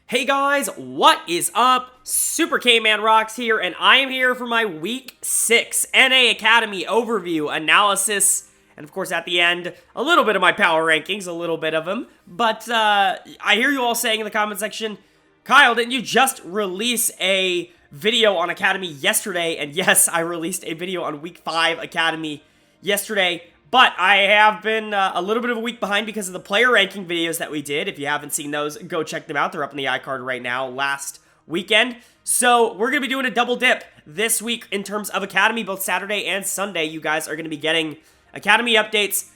Hey guys, what is up? SuperKmanrocks here, and I am here for my Week 6 NA Academy overview, analysis, and of course at the end, a little bit of my power rankings, a little bit of them. But I hear you all saying in the comment section, Kyle, didn't you just release a video on Academy yesterday? And yes, I released a video on Week 5 Academy yesterday. But I have been a little bit of a week behind because of the player ranking videos that we did. If you haven't seen those, go check them out. They're up in the iCard right now last weekend. So we're going to be doing a double dip this week in terms of Academy, both Saturday and Sunday. You guys are going to be getting Academy updates.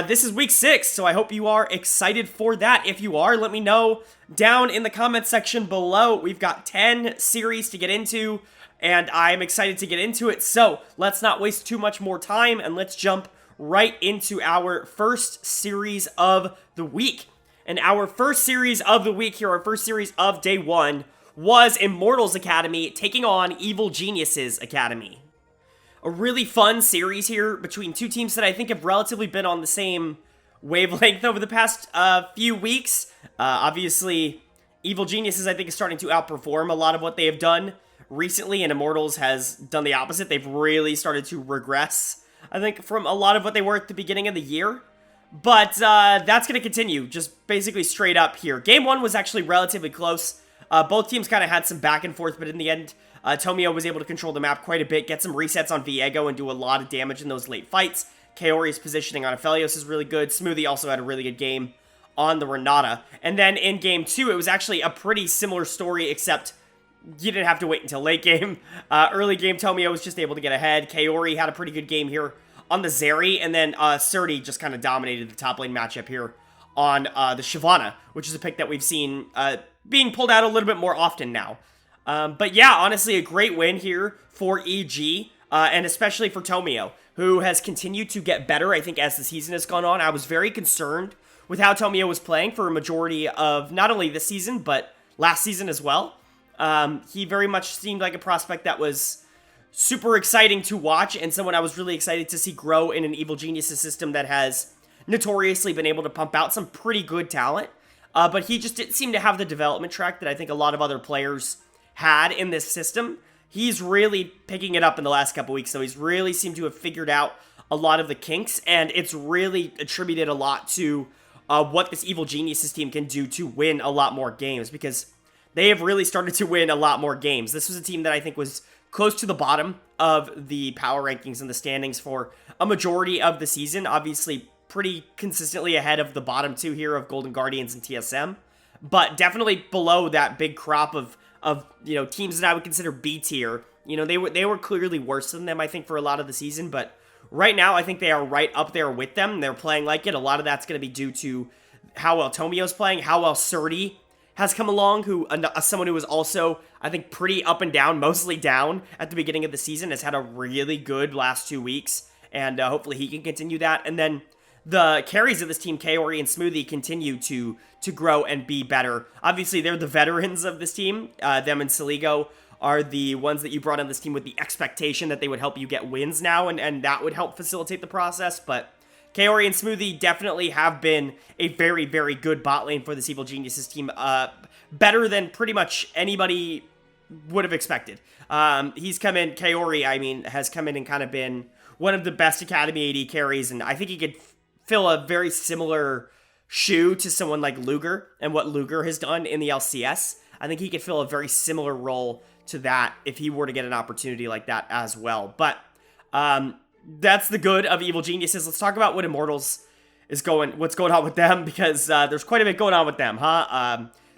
This is week 6, so I hope you are excited for that. If you are, let me know down in the comment section below. We've got 10 series to get into, and I'm excited to get into it. So let's not waste too much more time, and let's jump right into our first series of the week. And our first series of the week here, our first series of day 1, was Immortals Academy taking on Evil Geniuses Academy. A really fun series here between two teams that I think have relatively been on the same wavelength over the past few weeks. Obviously, Evil Geniuses I think is starting to outperform a lot of what they have done recently, and Immortals has done the opposite. They've really started to regress, I think, from a lot of what they were at the beginning of the year. But that's going to continue, just basically straight up here. Game 1 was actually relatively close. Both teams kind of had some back and forth, but in the end, Tomio was able to control the map quite a bit, get some resets on Viego, and do a lot of damage in those late fights. Kaori's positioning on Aphelios is really good. Smoothie also had a really good game on the Renata. And then in Game 2, it was actually a pretty similar story, except you didn't have to wait until late game. Early game, Tomio was just able to get ahead. Kaori had a pretty good game here on the Zeri, and then Surti just kind of dominated the top lane matchup here on the Shyvana, which is a pick that we've seen being pulled out a little bit more often now. But yeah, honestly, a great win here for EG, and especially for Tomio, who has continued to get better, I think, as the season has gone on. I was very concerned with how Tomio was playing for a majority of not only this season, but last season as well. He very much seemed like a prospect that was super exciting to watch, and someone I was really excited to see grow in an Evil Geniuses system that has notoriously been able to pump out some pretty good talent. But he just didn't seem to have the development track that I think a lot of other players had in this system. He's really picking it up in the last couple weeks, so he's really seemed to have figured out a lot of the kinks, and it's really attributed a lot to what this Evil Geniuses team can do to win a lot more games, because they have really started to win a lot more games. This was a team that I think was close to the bottom of the power rankings and the standings for a majority of the season. Obviously, pretty consistently ahead of the bottom two here of Golden Guardians and TSM, but definitely below that big crop of teams that I would consider B tier. They were clearly worse than them, I think, for a lot of the season, but right now I think they are right up there with them. They're playing like it. A lot of that's going to be due to how well Tomio's playing, how well Surti has come along, someone who was also, I think, pretty up and down, mostly down at the beginning of the season, has had a really good last 2 weeks, and hopefully he can continue that. And then the carries of this team, Kaori and Smoothie, continue to grow and be better. Obviously, they're the veterans of this team. Them and Saligo are the ones that you brought on this team with the expectation that they would help you get wins now, and that would help facilitate the process, but Kaori and Smoothie definitely have been a very, very good bot lane for this Evil Geniuses team. Better than pretty much anybody would have expected. He's come in, Kaori, has come in and kind of been one of the best Academy AD carries, and I think he could fill a very similar shoe to someone like Luger and what Luger has done in the LCS. I think he could fill a very similar role to that if he were to get an opportunity like that as well. But that's the good of Evil Geniuses. Let's talk about what Immortals what's going on with them, because there's quite a bit going on with them,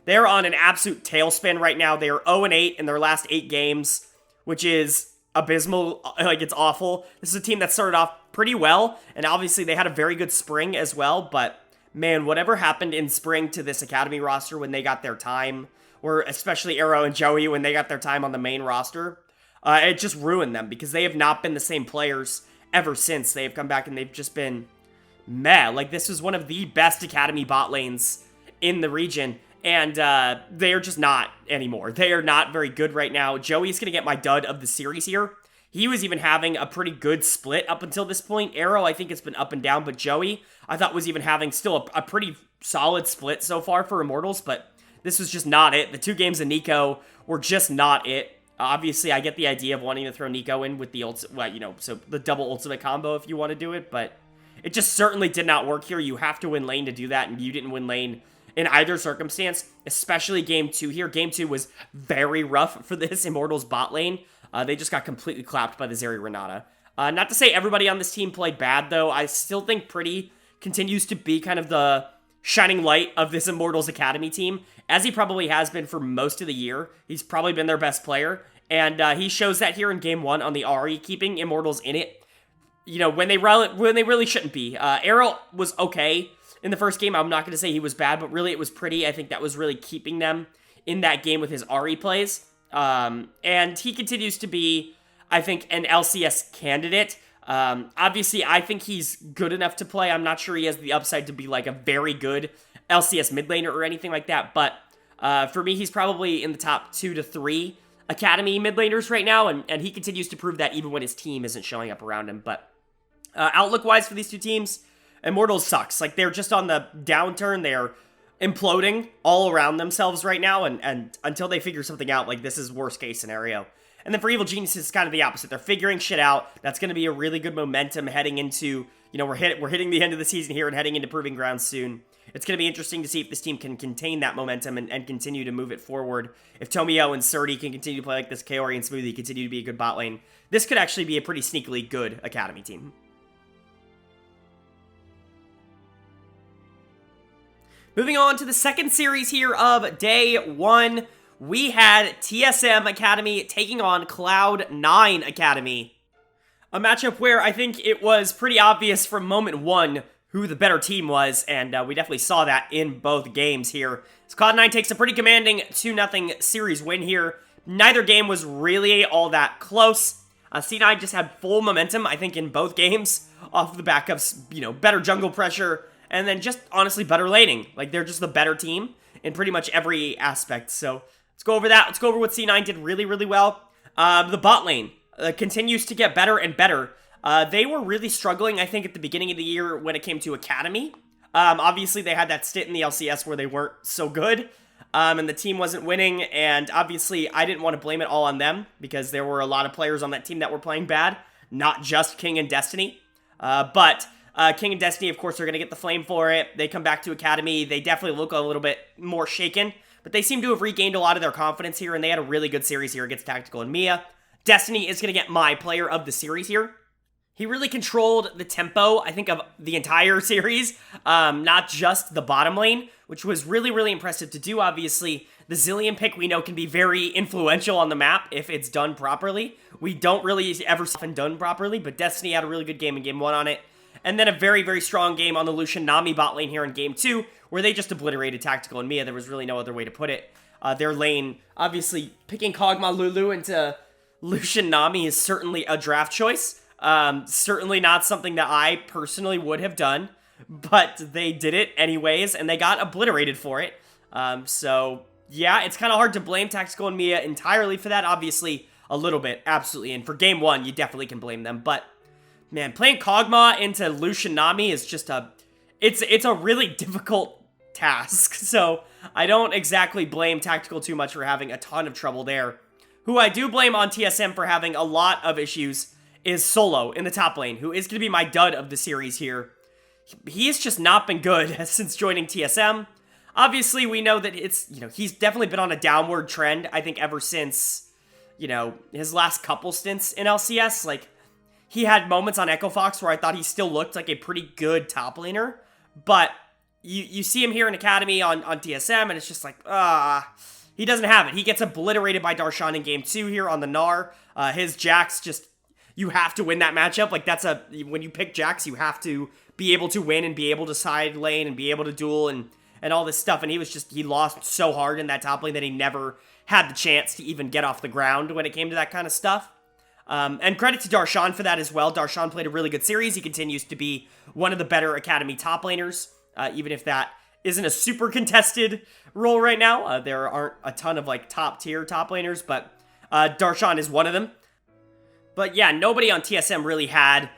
they're on an absolute tailspin right now. They are 0-8 in their last 8 games, which is abysmal. Like, it's awful. This is a team that started off pretty well, and obviously they had a very good spring as well, but man, whatever happened in spring to this Academy roster when they got their time, or especially Arrow and Joey when they got their time on the main roster, it just ruined them, because they have not been the same players ever since. They have come back and they've just been meh. Like, this was one of the best Academy bot lanes in the region, and they are just not anymore. They are not very good right now. Joey's going to get my dud of the series here. He was even having a pretty good split up until this point. Arrow, I think it's been up and down, but Joey, I thought, was even having still a pretty solid split so far for Immortals, but this was just not it. The 2 games of Nico were just not it. Obviously, I get the idea of wanting to throw Nico in with the so the double ultimate combo if you want to do it, but it just certainly did not work here. You have to win lane to do that, and you didn't win lane in either circumstance, especially Game 2 here. Game 2 was very rough for this Immortals bot lane. They just got completely clapped by the Zeri Renata. Not to say everybody on this team played bad, though. I still think Pretty continues to be kind of the shining light of this Immortals Academy team, as he probably has been for most of the year. He's probably been their best player, and he shows that here in Game 1 on the RE, keeping Immortals in it, when they really shouldn't be. Arrow was okay in the first game. I'm not going to say he was bad, but really it was Pretty. I think that was really keeping them in that game with his RE plays. And he continues to be, I think, an LCS candidate. Obviously, I think he's good enough to play. I'm not sure he has the upside to be like a very good LCS mid laner or anything like that, but for me, he's probably in the top 2 to 3 Academy mid laners right now, and he continues to prove that even when his team isn't showing up around him. But outlook-wise for these 2 teams, Immortals sucks. Like, they're just on the downturn. They're imploding all around themselves right now, and until they figure something out, like, this is worst-case scenario. And then for Evil Geniuses, it's kind of the opposite. They're figuring shit out. That's going to be a really good momentum heading into, we're hitting the end of the season here and heading into Proving Grounds soon. It's going to be interesting to see if this team can contain that momentum and continue to move it forward. If Tomio and Surdy can continue to play like this, Kaori and Smoothie continue to be a good bot lane, this could actually be a pretty sneakily good Academy team. Moving on to the second series here of day 1, we had TSM Academy taking on Cloud9 Academy. A matchup where I think it was pretty obvious from moment 1 who the better team was, and we definitely saw that in both games here. So Cloud9 takes a pretty commanding 2-0 series win here. Neither game was really all that close. C9 just had full momentum, I think, in both games, off the back of, better jungle pressure, and then just, honestly, better laning. Like, they're just the better team in pretty much every aspect. So, let's go over that. Let's go over what C9 did really, really well. The bot lane continues to get better and better. They were really struggling, I think, at the beginning of the year when it came to Academy. Obviously, they had that stint in the LCS where they weren't so good, and the team wasn't winning, and obviously, I didn't want to blame it all on them, because there were a lot of players on that team that were playing bad, not just King and Destiny. But King and Destiny, of course, are going to get the flame for it. They come back to Academy. They definitely look a little bit more shaken, but they seem to have regained a lot of their confidence here, and they had a really good series here against Tactical and Mia. Destiny is going to get my player of the series here. He really controlled the tempo, I think, of the entire series, not just the bottom lane, which was really, really impressive to do. Obviously, the Zillion pick we know can be very influential on the map if it's done properly. We don't really ever see it done properly, but Destiny had a really good game in Game 1 on it. And then a very, very strong game on the Lucian Nami bot lane here in Game 2, where they just obliterated Tactical and Mia. There was really no other way to put it. Their lane, obviously, picking Kog'Maw Lulu into Lucian Nami is certainly a draft choice. Certainly not something that I personally would have done, but they did it anyways, and they got obliterated for it. So, yeah, it's kind of hard to blame Tactical and Mia entirely for that. Obviously, a little bit, absolutely. And for Game 1, you definitely can blame them, but man, playing Kog'Maw into Lucian Nami is just it's a really difficult task. So I don't exactly blame Tactical too much for having a ton of trouble there. Who I do blame on TSM for having a lot of issues is Solo in the top lane, who is going to be my dud of the series here. He's just not been good since joining TSM. Obviously, we know that he's definitely been on a downward trend, I think, ever since, his last couple stints in LCS. Like, he had moments on Echo Fox where I thought he still looked like a pretty good top laner, but you see him here in Academy on TSM, and it's just like, he doesn't have it. He gets obliterated by Darshan in Game 2 here on the Gnar. His Jax just, you have to win that matchup. Like, when you pick Jax, you have to be able to win and be able to side lane and be able to duel and all this stuff, and he lost so hard in that top lane that he never had the chance to even get off the ground when it came to that kind of stuff. And credit to Darshan for that as well. Darshan played a really good series. He continues to be one of the better Academy top laners, even if that isn't a super contested role right now. There aren't a ton of, top-tier top laners, but Darshan is one of them. But yeah, nobody on TSM really had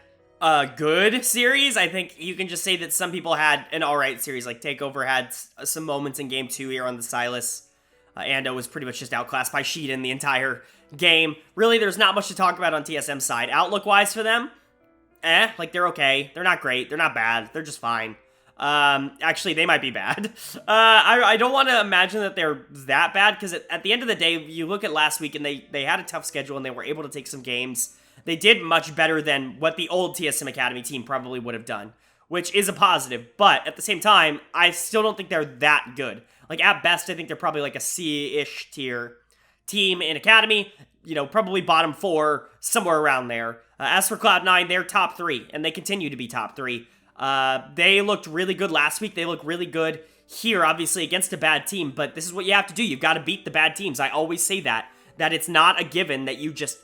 a good series. I think you can just say that some people had an alright series. Like, Takeover had some moments in game 2 here on the Silas. Ando was pretty much just outclassed by Sheet in the entire game. Really, there's not much to talk about on TSM's side. Outlook-wise for them, like, they're okay. They're not great. They're not bad. They're just fine. Actually, they might be bad. I don't want to imagine that they're that bad, because at the end of the day, you look at last week, and they had a tough schedule, and they were able to take some games. They did much better than what the old TSM Academy team probably would have done, which is a positive. But at the same time, I still don't think they're that good. Like, at best, I think they're probably like a C-ish tier team in Academy, you know, probably bottom 4, somewhere around there. As for Cloud9, they're top 3, and they continue to be top 3. They looked really good last week. They look really good here, obviously, against a bad team, but this is what you have to do. You've got to beat the bad teams. I always say that it's not a given that you just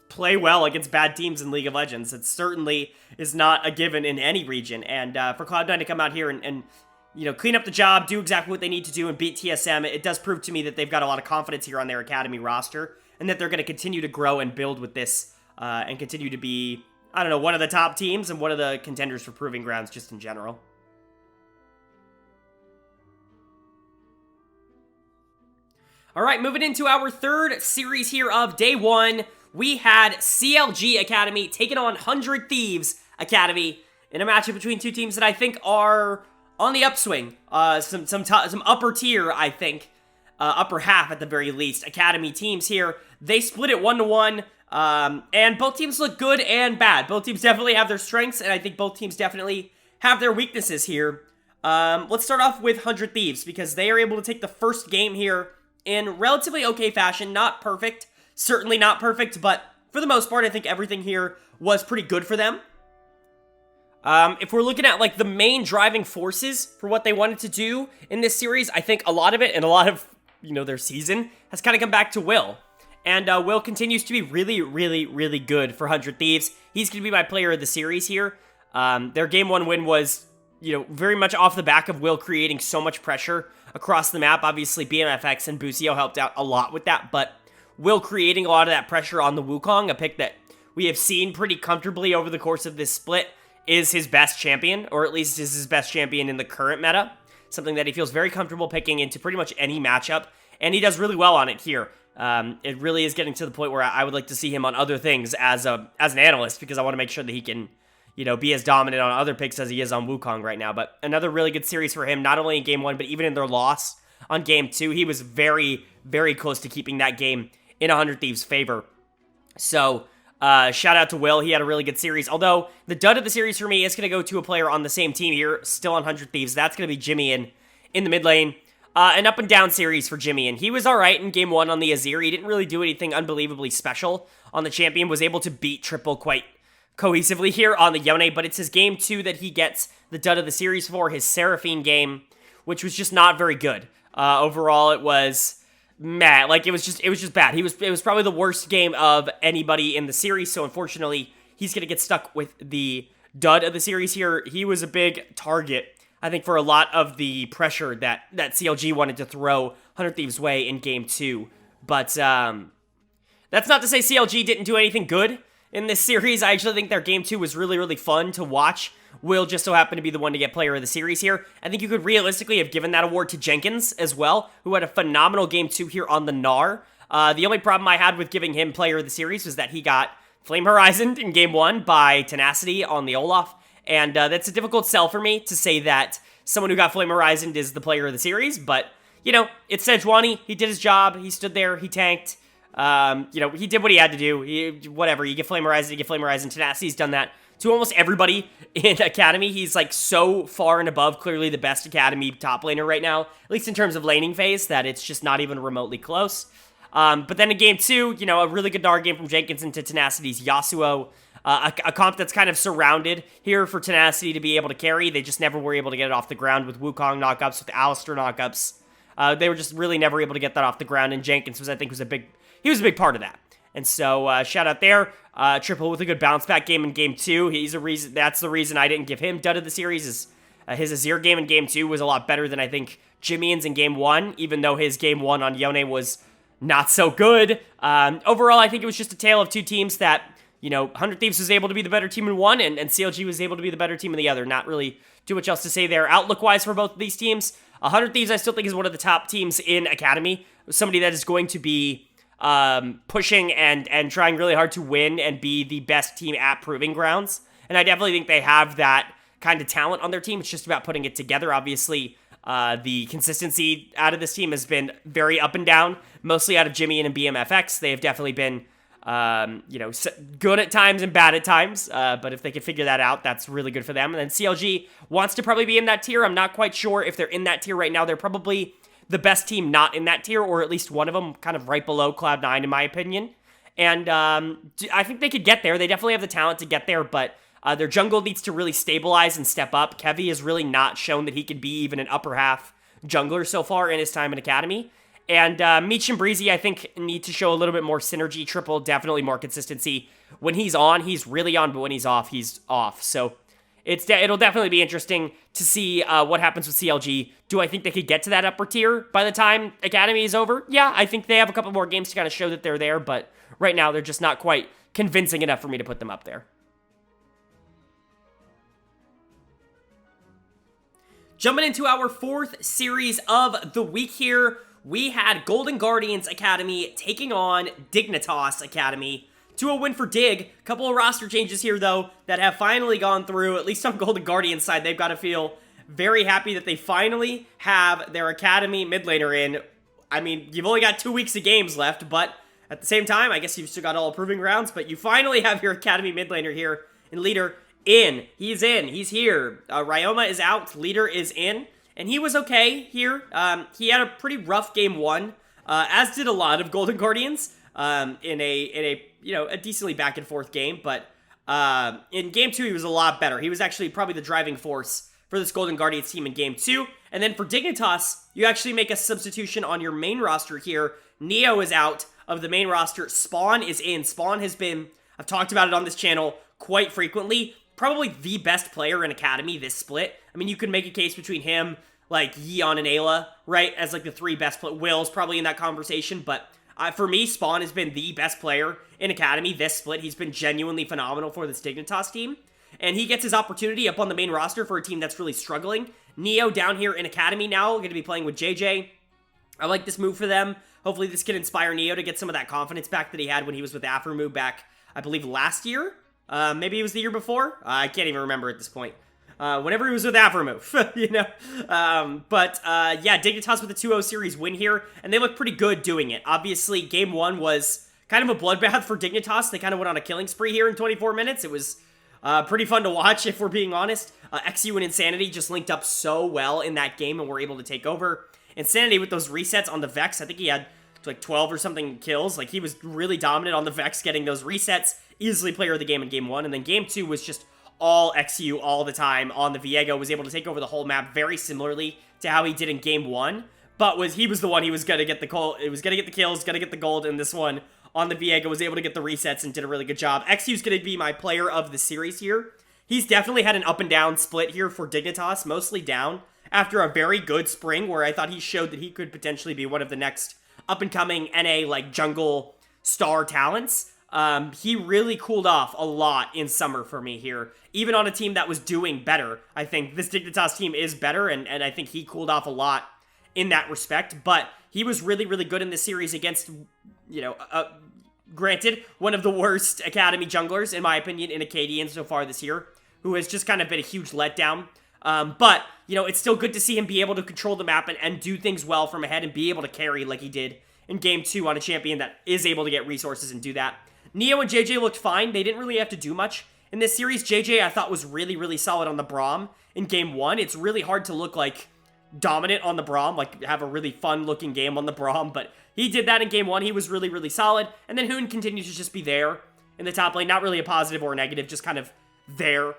play well against bad teams in League of Legends. It certainly is not a given in any region, and for Cloud9 to come out here and you know, clean up the job, do exactly what they need to do, and beat TSM, it does prove to me that they've got a lot of confidence here on their Academy roster, and that they're going to continue to grow and build with this, and continue to be, I don't know, one of the top teams and one of the contenders for Proving Grounds just in general. All right, moving into our third series here of day 1, we had CLG Academy taking on 100 Thieves Academy in a matchup between two teams that I think are on the upswing, some upper tier, I think, upper half at the very least. Academy teams here, they split it 1-1, and both teams look good and bad. Both teams definitely have their strengths, and I think both teams definitely have their weaknesses here. Let's start off with 100 Thieves, because they are able to take the first game here in relatively okay fashion. Not perfect, certainly not perfect, but for the most part, I think everything here was pretty good for them. If we're looking at, like, the main driving forces for what they wanted to do in this series, I think a lot of it, and a lot of, you know, their season, has kind of come back to Will. And Will continues to be really, really, really good for 100 Thieves. He's going to be my player of the series here. Their Game 1 win was, you know, very much off the back of Will creating so much pressure across the map. Obviously, BMFX and Busio helped out a lot with that, but Will creating a lot of that pressure on the Wukong, a pick that we have seen pretty comfortably over the course of this split, is his best champion, or at least is his best champion in the current meta. Something that he feels very comfortable picking into pretty much any matchup, and he does really well on it here. It really is getting to the point where I would like to see him on other things as an analyst, because I want to make sure that he can, you know, be as dominant on other picks as he is on Wukong right now. But another really good series for him, not only in Game 1, but even in their loss on Game 2. He was very, very close to keeping that game in 100 Thieves' favor. So, shout out to Will. He had a really good series. Although, the dud of the series for me is going to go to a player on the same team here, still on 100 Thieves. That's going to be Jimmy in the mid lane. An up and down series for Jimmy, and he was alright in Game 1 on the Azir. He didn't really do anything unbelievably special on the champion. Was able to beat Triple quite cohesively here on the Yone, but it's his Game 2 that he gets the dud of the series for, his Seraphine game, which was just not very good. Overall, it was meh. Like, it was just bad. It was probably the worst game of anybody in the series, so unfortunately, he's going to get stuck with the dud of the series here. He was a big target, I think, for a lot of the pressure that CLG wanted to throw 100 Thieves' way in Game 2. But that's not to say CLG didn't do anything good in this series. I actually think their Game 2 was really, really fun to watch. Will just so happened to be the one to get player of the series here. I think you could realistically have given that award to Jenkins as well, who had a phenomenal Game 2 here on the Gnar. The only problem I had with giving him player of the series was that he got Flame Horizoned in Game 1 by Tenacity on the Olaf. And that's a difficult sell for me to say that someone who got Flame Horizoned is the player of the series, but, you know, it's Sejuani. He did his job. He stood there. He tanked. You know, he did what he had to do. Whatever. You get Flame Horizon, you get Flame Horizon. Tenacity's done that to almost everybody in Academy. He's, like, so far and above clearly the best Academy top laner right now, at least in terms of laning phase, that it's just not even remotely close. But then in Game 2, you know, a really good Gnar game from Jenkins into Tenacity's Yasuo. A comp that's kind of surrounded here for Tenacity to be able to carry. They just never were able to get it off the ground with Wukong knockups, with Alistar knockups. They were just really never able to get that off the ground, and Jenkins was a big part of that. And so, shout out there. Triple with a good bounce back game in Game 2. That's the reason I didn't give him dud of the series, is his Azir game in Game 2 was a lot better than I think Jimmy's in Game 1, even though his Game 1 on Yone was not so good. Overall, I think it was just a tale of two teams that 100 Thieves was able to be the better team in one, and CLG was able to be the better team in the other. Not really too much else to say there. Outlook-wise for both of these teams, 100 Thieves I still think is one of the top teams in Academy. Somebody that is going to be pushing and trying really hard to win and be the best team at Proving Grounds. And I definitely think they have that kind of talent on their team. It's just about putting it together. Obviously, the consistency out of this team has been very up and down, mostly out of Jimmy and BMFX. They have definitely been good at times and bad at times, but if they can figure that out, that's really good for them. And then CLG wants to probably be in that tier. I'm not quite sure if they're in that tier right now. They're probably the best team not in that tier, or at least one of them kind of right below Cloud9 in my opinion. And I think they could get there. They definitely have the talent to get there, but their jungle needs to really stabilize and step up. Kevy has really not shown that he could be even an upper half jungler so far in his time in Academy. And Meech and Breezy, I think, need to show a little bit more synergy. Triple, definitely more consistency. When he's on, he's really on, but when he's off, he's off. So it'll definitely be interesting to see what happens with CLG. Do I think they could get to that upper tier by the time Academy is over? Yeah, I think they have a couple more games to kind of show that they're there, but right now they're just not quite convincing enough for me to put them up there. Jumping into our fourth series of the week here, we had Golden Guardians Academy taking on Dignitas Academy to a win for Dig. A couple of roster changes here, though, that have finally gone through. At least on Golden Guardians side, they've got to feel very happy that they finally have their Academy mid laner in. I mean, you've only got 2 weeks of games left, but at the same time, I guess you've still got all Proving Grounds, but you finally have your Academy mid laner here in leader in. He's in. He's here. Ryoma is out. Leader is in. And he was okay here. He had a pretty rough game one, as did a lot of Golden Guardians in a decently back and forth game. But in game two, he was a lot better. He was actually probably the driving force for this Golden Guardians team in game two. And then for Dignitas, you actually make a substitution on your main roster here. Neo is out of the main roster. Spawn is in. Spawn has been, I've talked about it on this channel quite frequently, probably the best player in Academy this split. I mean, you could make a case between him, like Yeon and Ayla, right, as like the three best players. Will's probably in that conversation, but for me, Spawn has been the best player in Academy this split. He's been genuinely phenomenal for this Dignitas team, and he gets his opportunity up on the main roster for a team that's really struggling. Neo down here in Academy now, going to be playing with JJ. I like this move for them. Hopefully this can inspire Neo to get some of that confidence back that he had when he was with Afromu back, I believe, last year. Maybe it was the year before. I can't even remember at this point. Whenever he was with Afromu, yeah, Dignitas with a 2-0 series win here, and they look pretty good doing it. Obviously, game one was kind of a bloodbath for Dignitas. They kind of went on a killing spree here in 24 minutes. It was pretty fun to watch, if we're being honest. XU and Insanity just linked up so well in that game and were able to take over. Insanity with those resets on the Vex, I think he had like 12 or something kills. Like, he was really dominant on the Vex, getting those resets. Easily player of the game in game one. And then game two was just all XU all the time on the Viego. Was able to take over the whole map very similarly to how he did in game one. But he was the one, he was going to get the goal. It was going to get the kills, going to get the gold in this one on the Viego. Was able to get the resets and did a really good job. XU's going to be my player of the series here. He's definitely had an up and down split here for Dignitas, mostly down after a very good spring where I thought he showed that he could potentially be one of the next up-and-coming NA, like, jungle star talents. He really cooled off a lot in summer for me here. Even on a team that was doing better, I think this Dignitas team is better, and I think he cooled off a lot in that respect. But he was really, really good in this series against, granted, one of the worst Academy junglers, in my opinion, in Acadian so far this year, who has just kind of been a huge letdown. But, it's still good to see him be able to control the map and do things well from ahead and be able to carry like he did in game two on a champion that is able to get resources and do that. Neo and JJ looked fine. They didn't really have to do much in this series. JJ, I thought, was really, really solid on the Braum in game one. It's really hard to look, like, dominant on the Braum, like, have a really fun-looking game on the Braum, but he did that in game one. He was really, really solid. And then Hoon continued to just be there in the top lane. Not really a positive or a negative, just kind of there.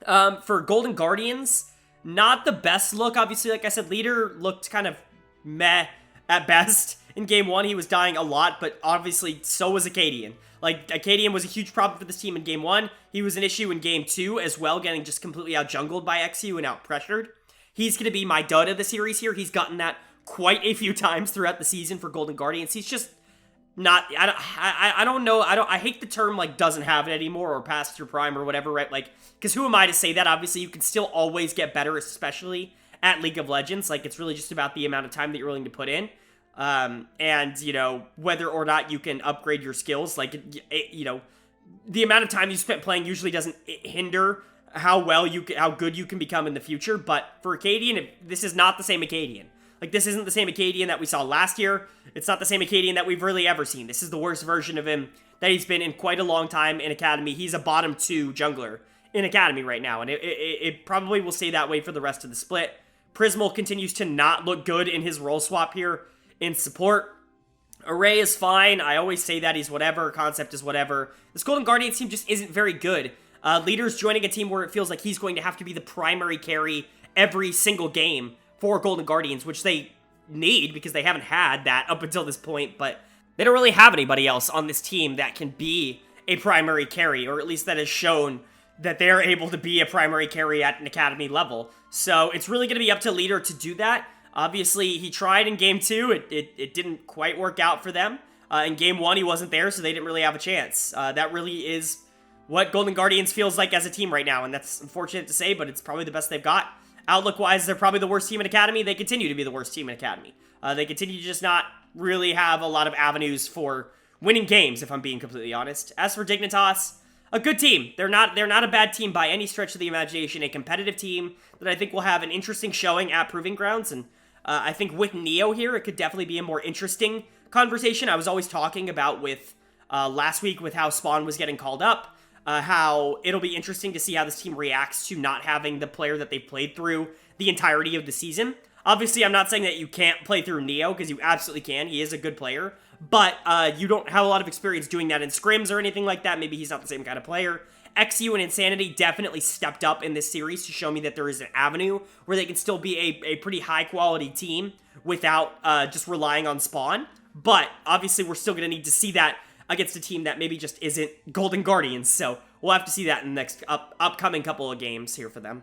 For Golden Guardians, not the best look. Obviously, like I said, leader looked kind of meh at best. In game one, he was dying a lot, but obviously so was Acadian. Like, Acadian was a huge problem for this team in game one. He was an issue in game two as well, getting just completely out-jungled by XU and out-pressured. He's going to be my dud of the series here. He's gotten that quite a few times throughout the season for Golden Guardians. He's just not, I don't know, I hate the term, like, doesn't have it anymore, or past your prime, or whatever, right? Like, because who am I to say that? Obviously, you can still always get better, especially at League of Legends. Like, it's really just about the amount of time that you're willing to put in. And, you know, whether or not you can upgrade your skills, like, you know, the amount of time you spent playing usually doesn't hinder how good you can become in the future. But for Acadian, this is not the same Acadian. Like, this isn't the same Acadian that we saw last year. It's not the same Acadian that we've really ever seen. This is the worst version of him that he's been in quite a long time in Academy. He's a bottom 2 jungler in Academy right now, and it probably will stay that way for the rest of the split. Prismal continues to not look good in his role swap here in support. Array is fine. I always say that. He's whatever. Concept is whatever. This Golden Guardians team just isn't very good. Leader's joining a team where it feels like he's going to have to be the primary carry every single game for Golden Guardians, which they need because they haven't had that up until this point, but they don't really have anybody else on this team that can be a primary carry, or at least that has shown that they're able to be a primary carry at an Academy level. So it's really going to be up to Leader to do that. Obviously, he tried in Game 2. It didn't quite work out for them. In Game 1, he wasn't there, so they didn't really have a chance. That really is what Golden Guardians feels like as a team right now, and that's unfortunate to say, but it's probably the best they've got. Outlook-wise, they're probably the worst team in Academy. They continue to be the worst team in Academy. They continue to just not really have a lot of avenues for winning games, if I'm being completely honest. As for Dignitas, a good team. They're not a bad team by any stretch of the imagination. A competitive team that I think will have an interesting showing at Proving Grounds, and I think with Neo here, it could definitely be a more interesting conversation. I was always talking about with last week with how Spawn was getting called up, how it'll be interesting to see how this team reacts to not having the player that they've played through the entirety of the season. Obviously, I'm not saying that you can't play through Neo, because you absolutely can. He is a good player, but you don't have a lot of experience doing that in scrims or anything like that. Maybe he's not the same kind of player. XU and Insanity definitely stepped up in this series to show me that there is an avenue where they can still be a pretty high-quality team without just relying on Spawn. But obviously, we're still going to need to see that against a team that maybe just isn't Golden Guardians. So we'll have to see that in the next upcoming couple of games here for them.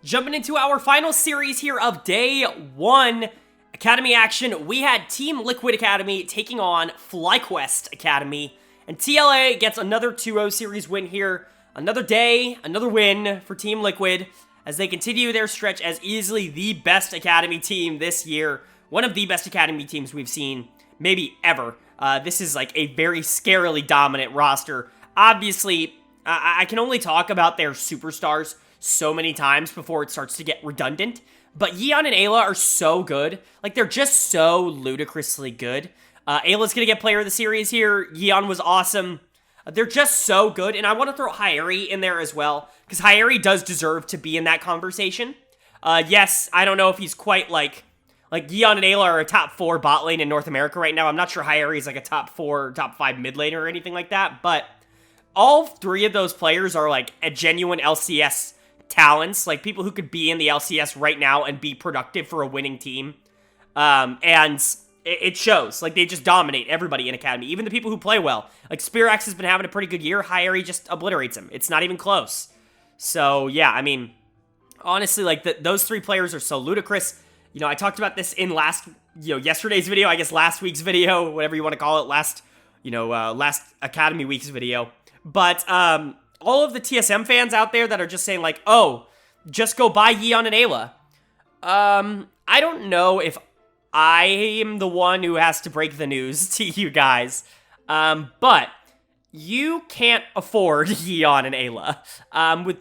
Jumping into our final series here of Day 1 Academy action, we had Team Liquid Academy taking on FlyQuest Academy, and TLA gets another 2-0 series win here. Another day, another win for Team Liquid as they continue their stretch as easily the best Academy team this year. One of the best Academy teams we've seen, maybe ever. This is like a very scarily dominant roster. Obviously, I can only talk about their superstars so many times before it starts to get redundant. But Yeon and Ayla are so good. Like, they're just so ludicrously good. Ayla's gonna get player of the series here. Yeon was awesome. They're just so good. And I want to throw Hyeri in there as well, because Hyeri does deserve to be in that conversation. Yes, I don't know if he's quite like Yeon and Ayla are a top 4 bot lane in North America right now. I'm not sure Hyeri is like a top 4, top 5 mid laner or anything like that. But all 3 of those players are like a genuine LCS talents, like people who could be in the LCS right now and be productive for a winning team. And it shows. Like, they just dominate everybody in Academy, even the people who play well. Like, Spirax has been having a pretty good year. Hyeri just obliterates him. It's not even close. So, yeah, I mean, honestly, like, those 3 players are so ludicrous. You know, I talked about this in yesterday's video, I guess last week's video, whatever you want to call it, last Academy week's video. But, all of the TSM fans out there that are just saying, like, oh, just go buy Yeon and Ayla. I don't know if I am the one who has to break the news to you guys. But you can't afford Yeon and Ayla. With,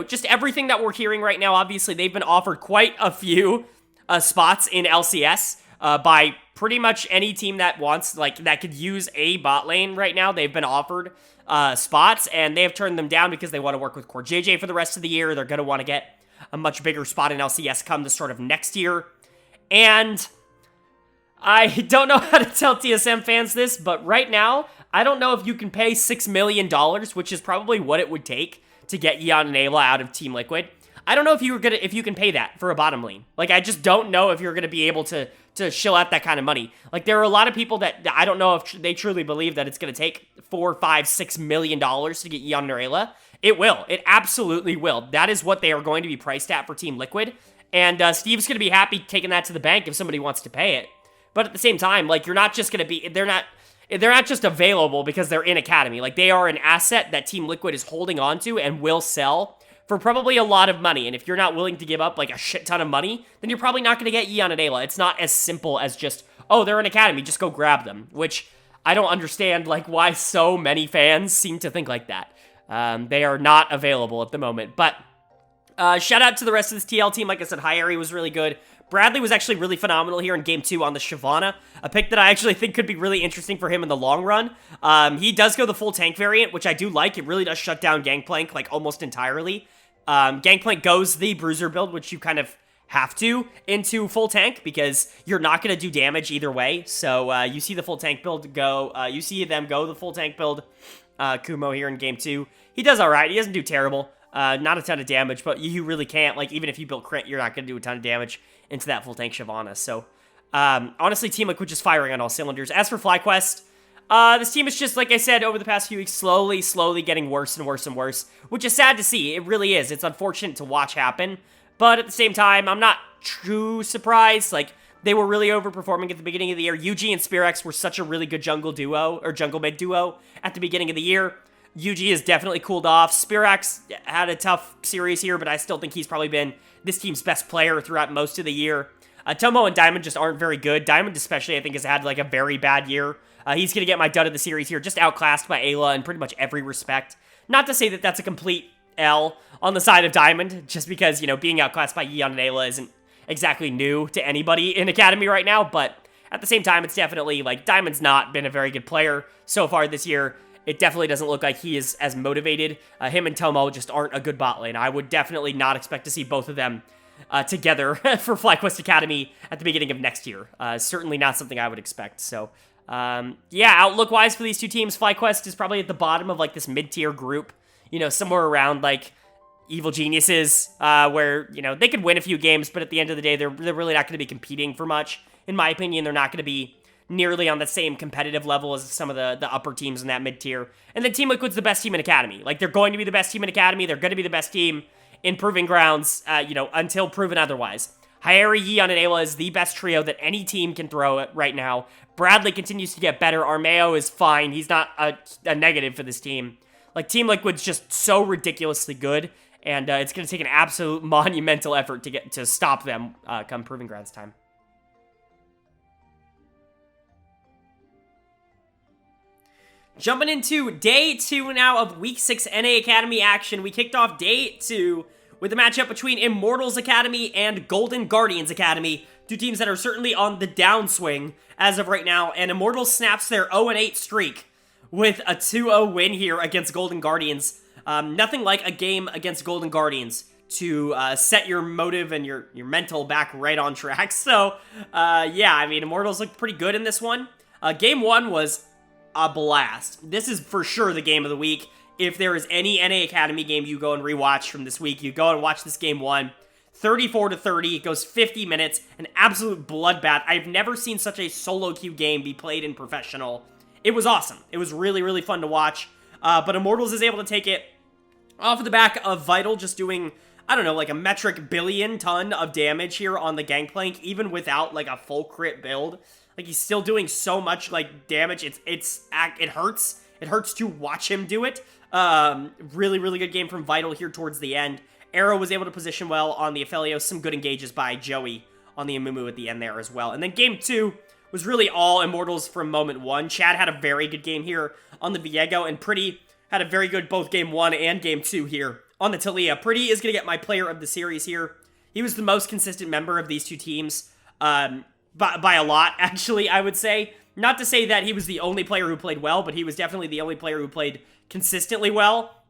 just everything that we're hearing right now, obviously, they've been offered quite a few spots in LCS by pretty much any team that wants, that could use a bot lane right now. They've been offered spots, and they have turned them down because they want to work with Core JJ for the rest of the year. They're going to want to get a much bigger spot in LCS come the start of next year. And I don't know how to tell TSM fans this, but right now, I don't know if you can pay $6 million, which is probably what it would take to get Yeon and Ayla out of Team Liquid. I don't know if you can pay that for a bottom lane. Like, I just don't know if you're gonna be able to shill out that kind of money. Like, there are a lot of people that I don't know if they truly believe that it's gonna take $4, $5, $6 million to get Yeon and Ayla. It will. It absolutely will. That is what they are going to be priced at for Team Liquid. And Steve's going to be happy taking that to the bank if somebody wants to pay it. But at the same time, like, you're not just going to be, they're not just available because they're in Academy. Like, they are an asset that Team Liquid is holding on to and will sell for probably a lot of money. And if you're not willing to give up, like, a shit ton of money, then you're probably not going to get Yeon and Ayla. It's not as simple as just, oh, they're in Academy, just go grab them. Which, I don't understand, like, why so many fans seem to think like that. They are not available at the moment. But, shout out to the rest of this TL team. Like I said, Hyeri was really good. Bradley was actually really phenomenal here in Game 2 on the Shyvana, a pick that I actually think could be really interesting for him in the long run. He does go the full tank variant, which I do like. It really does shut down Gangplank, like, almost entirely. Gangplank goes the Bruiser build, which you kind of have to, into full tank, because you're not going to do damage either way. So, you see the full tank build go, you see them go the full tank build, Kumo here in Game 2. He does alright. He doesn't do terrible. Not a ton of damage, but you really can't. Like, even if you build crit, you're not going to do a ton of damage into that full tank Shyvana. So, honestly, Team Liquid just firing on all cylinders. As for FlyQuest, this team is just, like I said, over the past few weeks, slowly getting worse and worse and worse, which is sad to see. It really is. It's unfortunate to watch happen, but at the same time, I'm not too surprised. Like, they were really overperforming at the beginning of the year. UG and SpearX were such a really good jungle duo, or jungle mid duo, at the beginning of the year. UG has definitely cooled off. SpearX had a tough series here, but I still think he's probably been this team's best player throughout most of the year. Tomo and Diamond just aren't very good. Diamond especially, I think, has had, like, a very bad year. He's going to get my dud of the series here, just outclassed by Ayla in pretty much every respect. Not to say that that's a complete L on the side of Diamond, just because, you know, being outclassed by Yeon and Ayla isn't exactly new to anybody in Academy right now, but at the same time, it's definitely, like, Diamond's not been a very good player so far this year. It definitely doesn't look like he is as motivated. Him and Tomo just aren't a good bot lane. I would definitely not expect to see both of them together for FlyQuest Academy at the beginning of next year. Certainly not something I would expect. So, yeah, outlook-wise for these two teams, FlyQuest is probably at the bottom of, like, this mid-tier group. You know, somewhere around, like, Evil Geniuses, where, you know, they could win a few games, but at the end of the day, they're really not going to be competing for much. In my opinion, they're not going to be nearly on the same competitive level as some of the upper teams in that mid-tier. And then Team Liquid's the best team in Academy. Like, they're going to be the best team in Academy. They're going to be the best team in Proving Grounds, you know, until proven otherwise. Hyeri, Yeon, and Ayla is the best trio that any team can throw at right now. Bradley continues to get better. Armeo is fine. He's not a negative for this team. Like, Team Liquid's just so ridiculously good, and it's going to take an absolute monumental effort to stop them come Proving Grounds time. Jumping into Day 2 now of Week 6 NA Academy action. We kicked off Day 2 with a matchup between Immortals Academy and Golden Guardians Academy. Two teams that are certainly on the downswing as of right now. And Immortals snaps their 0-8 streak with a 2-0 win here against Golden Guardians. Nothing like a game against Golden Guardians to set your motive and your mental back right on track. So, yeah, I mean, Immortals looked pretty good in this one. Game 1 was a blast. This is for sure the game of the week. If there is any NA Academy game you go and rewatch from this week, you go and watch this game 1. 34-30, it goes 50 minutes, an absolute bloodbath. I've never seen such a solo queue game be played in professional. It was awesome. It was really, really fun to watch. But Immortals is able to take it off of the back of Vital just doing, I don't know, like a metric billion ton of damage here on the Gangplank, even without, like, a full crit build. Like, he's still doing so much, like, damage. It hurts. It hurts to watch him do it. Really, really good game from Vital here towards the end. Arrow was able to position well on the Aphelios. Some good engages by Joey on the Amumu at the end there as well. And then game 2 was really all Immortals from moment 1. Chad had a very good game here on the Viego, and Pretty had a very good both game 1 and game 2 here on the Talia. Pretty is going to get my player of the series here. He was the most consistent member of these two teams. By a lot, actually, I would say. Not to say that he was the only player who played well, but he was definitely the only player who played consistently well,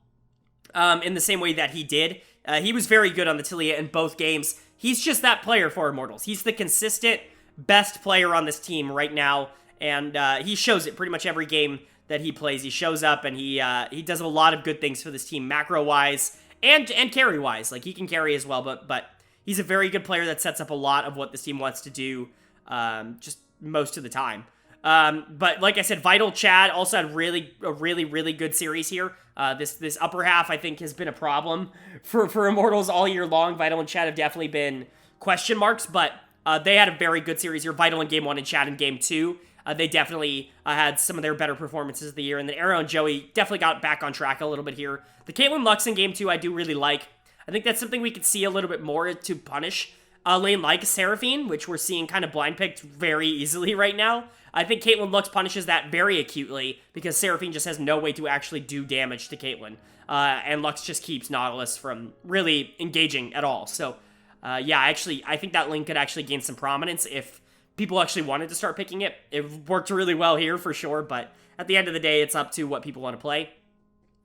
in the same way that he did. He was very good on the Talia in both games. He's just that player for Immortals. He's the consistent best player on this team right now, and he shows it pretty much every game that he plays. He shows up, and he does a lot of good things for this team, macro-wise and carry-wise. Like, he can carry as well, but he's a very good player that sets up a lot of what this team wants to do, just most of the time. But like I said, Vital Chad also had a really good series here. This upper half, I think, has been a problem for Immortals all year long. Vital and Chad have definitely been question marks, but they had a very good series here. Vital in game 1 and Chad in game 2. They definitely had some of their better performances of the year. And then Arrow and Joey definitely got back on track a little bit here. The Caitlyn Lux in game 2 I do really like. I think that's something we could see a little bit more to punish a lane like Seraphine, which we're seeing kind of blind picked very easily right now. I think Caitlyn Lux punishes that very acutely because Seraphine just has no way to actually do damage to Caitlyn. And Lux just keeps Nautilus from really engaging at all. So, yeah, I think that lane could actually gain some prominence if people actually wanted to start picking it. It worked really well here for sure, but at the end of the day, it's up to what people want to play.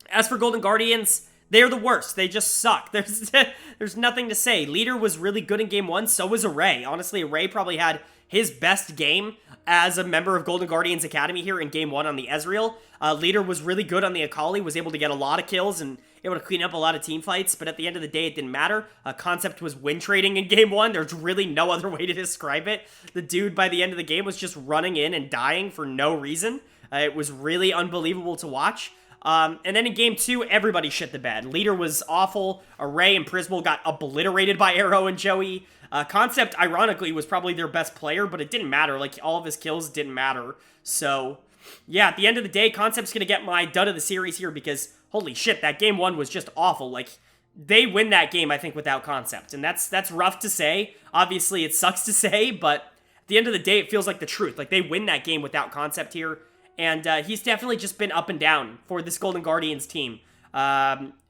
As for Golden Guardians, they're the worst. They just suck. There's nothing to say. Leader was really good in game 1, so was Array. Honestly, Array probably had his best game as a member of Golden Guardians Academy here in game 1 on the Ezreal. Leader was really good on the Akali, was able to get a lot of kills and able to clean up a lot of team fights, but at the end of the day, it didn't matter. Concept was win trading in game 1. There's really no other way to describe it. The dude, by the end of the game, was just running in and dying for no reason. It was really unbelievable to watch. And then in game 2, everybody shit the bed. Leader was awful. Array and Prismal got obliterated by Arrow and Joey. Concept, ironically, was probably their best player, but it didn't matter. Like, all of his kills didn't matter. So, yeah, at the end of the day, Concept's gonna get my dud of the series here because, holy shit, that game 1 was just awful. Like, they win that game, I think, without Concept. And that's rough to say. Obviously, it sucks to say, but at the end of the day, it feels like the truth. Like, they win that game without Concept here. And he's definitely just been up and down for this Golden Guardians team.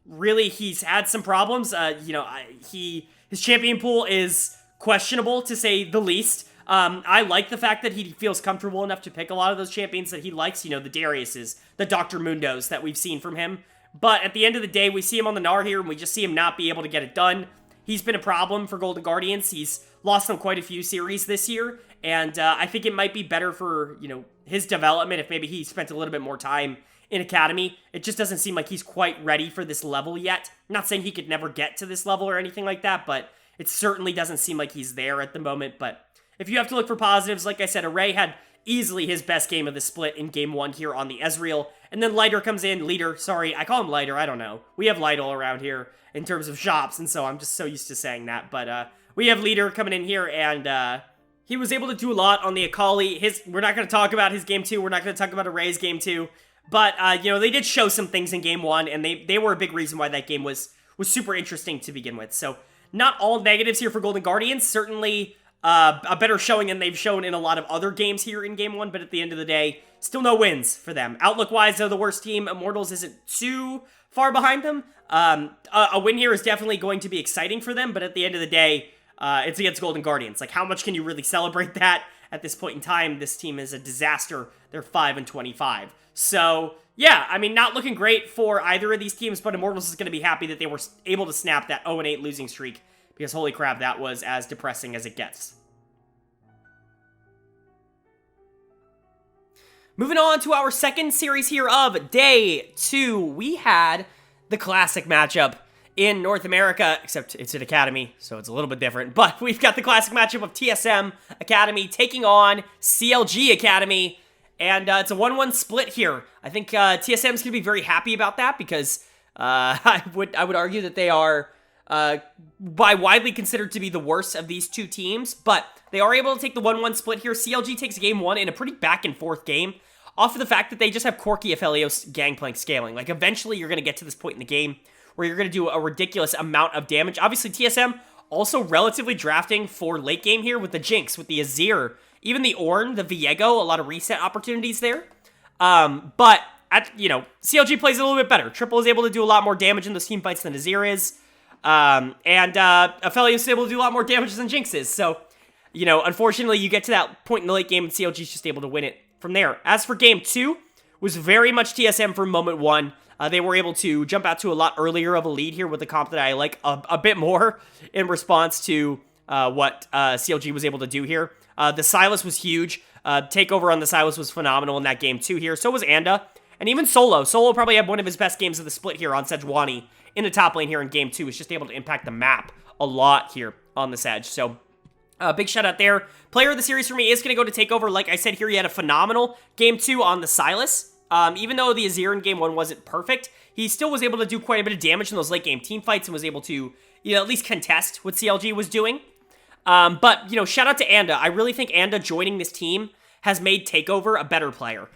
Really, he's had some problems. His champion pool is questionable, to say the least. I like the fact that he feels comfortable enough to pick a lot of those champions that he likes. The Dariuses, the Dr. Mundos that we've seen from him. But at the end of the day, we see him on the Gnar here, and we just see him not be able to get it done. He's been a problem for Golden Guardians. He's lost them quite a few series this year, and I think it might be better for, his development if maybe he spent a little bit more time in Academy. It just doesn't seem like he's quite ready for this level yet. I'm not saying he could never get to this level or anything like that, but it certainly doesn't seem like he's there at the moment. But if you have to look for positives, like I said, Array had easily his best game of the split in game 1 here on the Ezreal. And then Lighter comes in. Leader, sorry, I call him Lighter, I don't know. We have Lytle around here in terms of shops, and so I'm just so used to saying that. But we have Leader coming in here, and he was able to do a lot on the Akali. We're not going to talk about his game 2. We're not going to talk about Array's game 2. But, they did show some things in game 1, and they were a big reason why that game was super interesting to begin with. So, not all negatives here for Golden Guardians. Certainly a better showing than they've shown in a lot of other games here in game 1, but at the end of the day, still no wins for them. Outlook-wise, they're the worst team. Immortals isn't too far behind them. A win here is definitely going to be exciting for them, but at the end of the day, it's against Golden Guardians. Like, how much can you really celebrate that at this point in time? This team is a disaster. They're 5-25. So, yeah, I mean, not looking great for either of these teams, but Immortals is going to be happy that they were able to snap that 0-8 losing streak, because holy crap, that was as depressing as it gets. Moving on to our second series here of day 2, we had the classic matchup in North America, except it's an Academy, so it's a little bit different. But we've got the classic matchup of TSM Academy taking on CLG Academy, and it's a 1-1 split here. I think TSM's going to be very happy about that because I would argue that they are widely considered to be the worst of these two teams, but they are able to take the 1-1 split here. CLG takes game 1 in a pretty back-and-forth game off of the fact that they just have Corki Aphelios Gangplank scaling. Like, eventually you're going to get to this point in the game where you're going to do a ridiculous amount of damage. Obviously, TSM also relatively drafting for late game here with the Jinx, with the Azir, even the Ornn, the Viego, a lot of reset opportunities there. But, CLG plays a little bit better. Triple is able to do a lot more damage in those team fights than Azir is. And Aphelios is able to do a lot more damage than Jinx is. So, unfortunately, you get to that point in the late game, and CLG is just able to win it from there. As for game 2, was very much TSM from moment 1. They were able to jump out to a lot earlier of a lead here with the comp that I like a bit more in response to what CLG was able to do here. The Sylas was huge. Takeover on the Sylas was phenomenal in that game too here. So was Anda. And even Solo. Solo probably had one of his best games of the split here on Sejuani in the top lane here in game 2. Was just able to impact the map a lot here on the Sedge. So big shout out there. Player of the series for me is going to go to Takeover. Like I said here, he had a phenomenal game 2 on the Sylas. Even though the Azir in game 1 wasn't perfect, he still was able to do quite a bit of damage in those late game team fights and was able to, at least contest what CLG was doing. But, you know, shout out to Anda. I really think Anda joining this team has made Takeover a better player.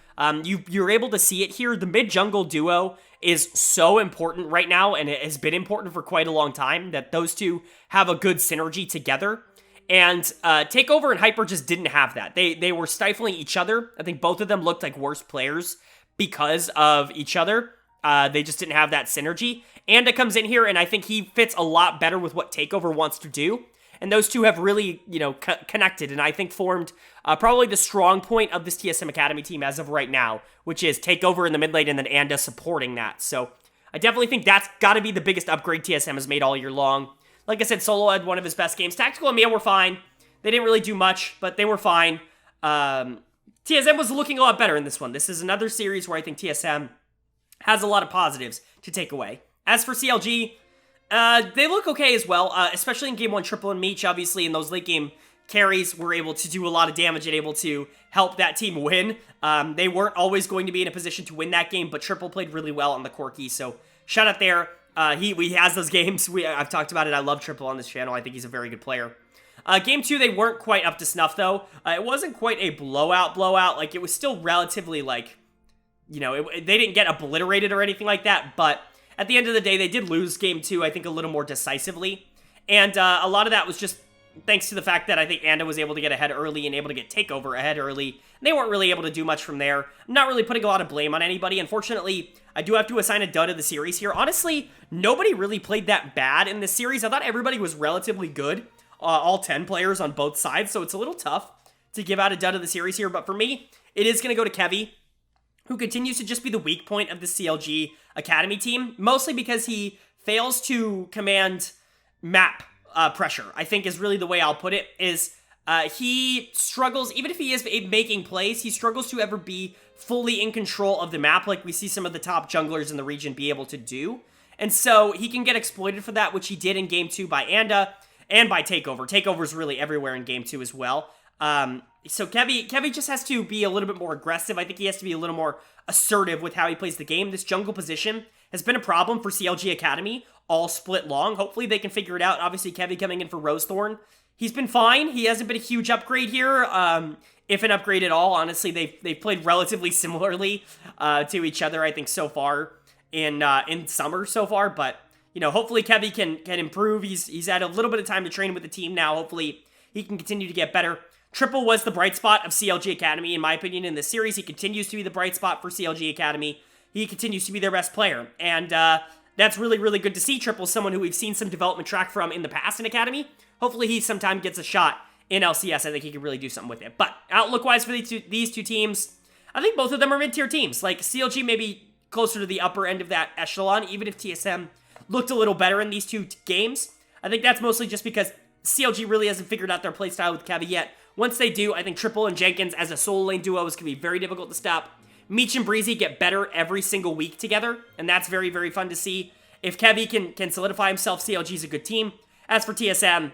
You're able to see it here. The mid-jungle duo is so important right now, and it has been important for quite a long time, that those two have a good synergy together. And Takeover and Hyper just didn't have that. They were stifling each other. I think both of them looked like worse players because of each other. They just didn't have that synergy. Anda comes in here, and I think he fits a lot better with what Takeover wants to do. And those two have really, you know, connected, and I think formed probably the strong point of this TSM Academy team as of right now, which is Takeover in the mid lane and then Anda supporting that. So I definitely think that's got to be the biggest upgrade TSM has made all year long. Like I said, Solo had one of his best games. Tactical and Mia were fine. They didn't really do much, but they were fine. TSM was looking a lot better in this one. This is another series where I think TSM has a lot of positives to take away. As for CLG, they look okay as well, especially in Game 1 Triple and Meech, obviously, in those late game carries were able to do a lot of damage and able to help that team win. They weren't always going to be in a position to win that game, but Triple played really well on the Corki, so shout out there. He has those games. I've talked about it. I love Triple on this channel. I think he's a very good player. Game 2, they weren't quite up to snuff, though. It wasn't quite a blowout. Like, it was still relatively, like, you know, they didn't get obliterated or anything like that, but at the end of the day, they did lose Game 2, I think, a little more decisively. And a lot of that was just thanks to the fact that I think Anda was able to get ahead early and able to get Takeover ahead early. They weren't really able to do much from there. I'm not really putting a lot of blame on anybody. Unfortunately, I do have to assign a dud of the series here. Honestly, nobody really played that bad in this series. I thought everybody was relatively good, all 10 players on both sides, so it's a little tough to give out a dud of the series here. But for me, it is going to go to Kevy, who continues to just be the weak point of the CLG Academy team, mostly because he fails to command map pressure, I think is really the way I'll put it, is he struggles, even if he is making plays, he struggles to ever be fully in control of the map like we see some of the top junglers in the region be able to do. And so he can get exploited for that, which he did in Game 2 by Anda and by Takeover. Takeover's really everywhere in Game 2 as well. So Kevy just has to be a little bit more aggressive. I think he has to be a little more assertive with how he plays the game. This jungle position has been a problem for CLG Academy all split long. Hopefully they can figure it out. Obviously, Kevy coming in for Rosethorn. He's been fine. He hasn't been a huge upgrade here, if an upgrade at all. Honestly, they've played relatively similarly to each other, I think, so far in summer so far. But, you know, hopefully Kevy can improve. He's had a little bit of time to train with the team now. Hopefully he can continue to get better. Triple was the bright spot of CLG Academy, in my opinion, in this series. He continues to be the bright spot for CLG Academy. He continues to be their best player. And that's really, really good to see. Triple, someone who we've seen some development track from in the past in Academy. Hopefully he sometime gets a shot in LCS. I think he can really do something with it. But outlook-wise for these two teams, I think both of them are mid-tier teams. Like, CLG maybe closer to the upper end of that echelon, even if TSM looked a little better in these two games. I think that's mostly just because CLG really hasn't figured out their playstyle with Kevy yet. Once they do, I think Triple and Jenkins as a solo lane duo is going to be very difficult to stop. Meech and Breezy get better every single week together, and that's very, very fun to see. If Kevy can solidify himself, CLG's a good team. As for TSM,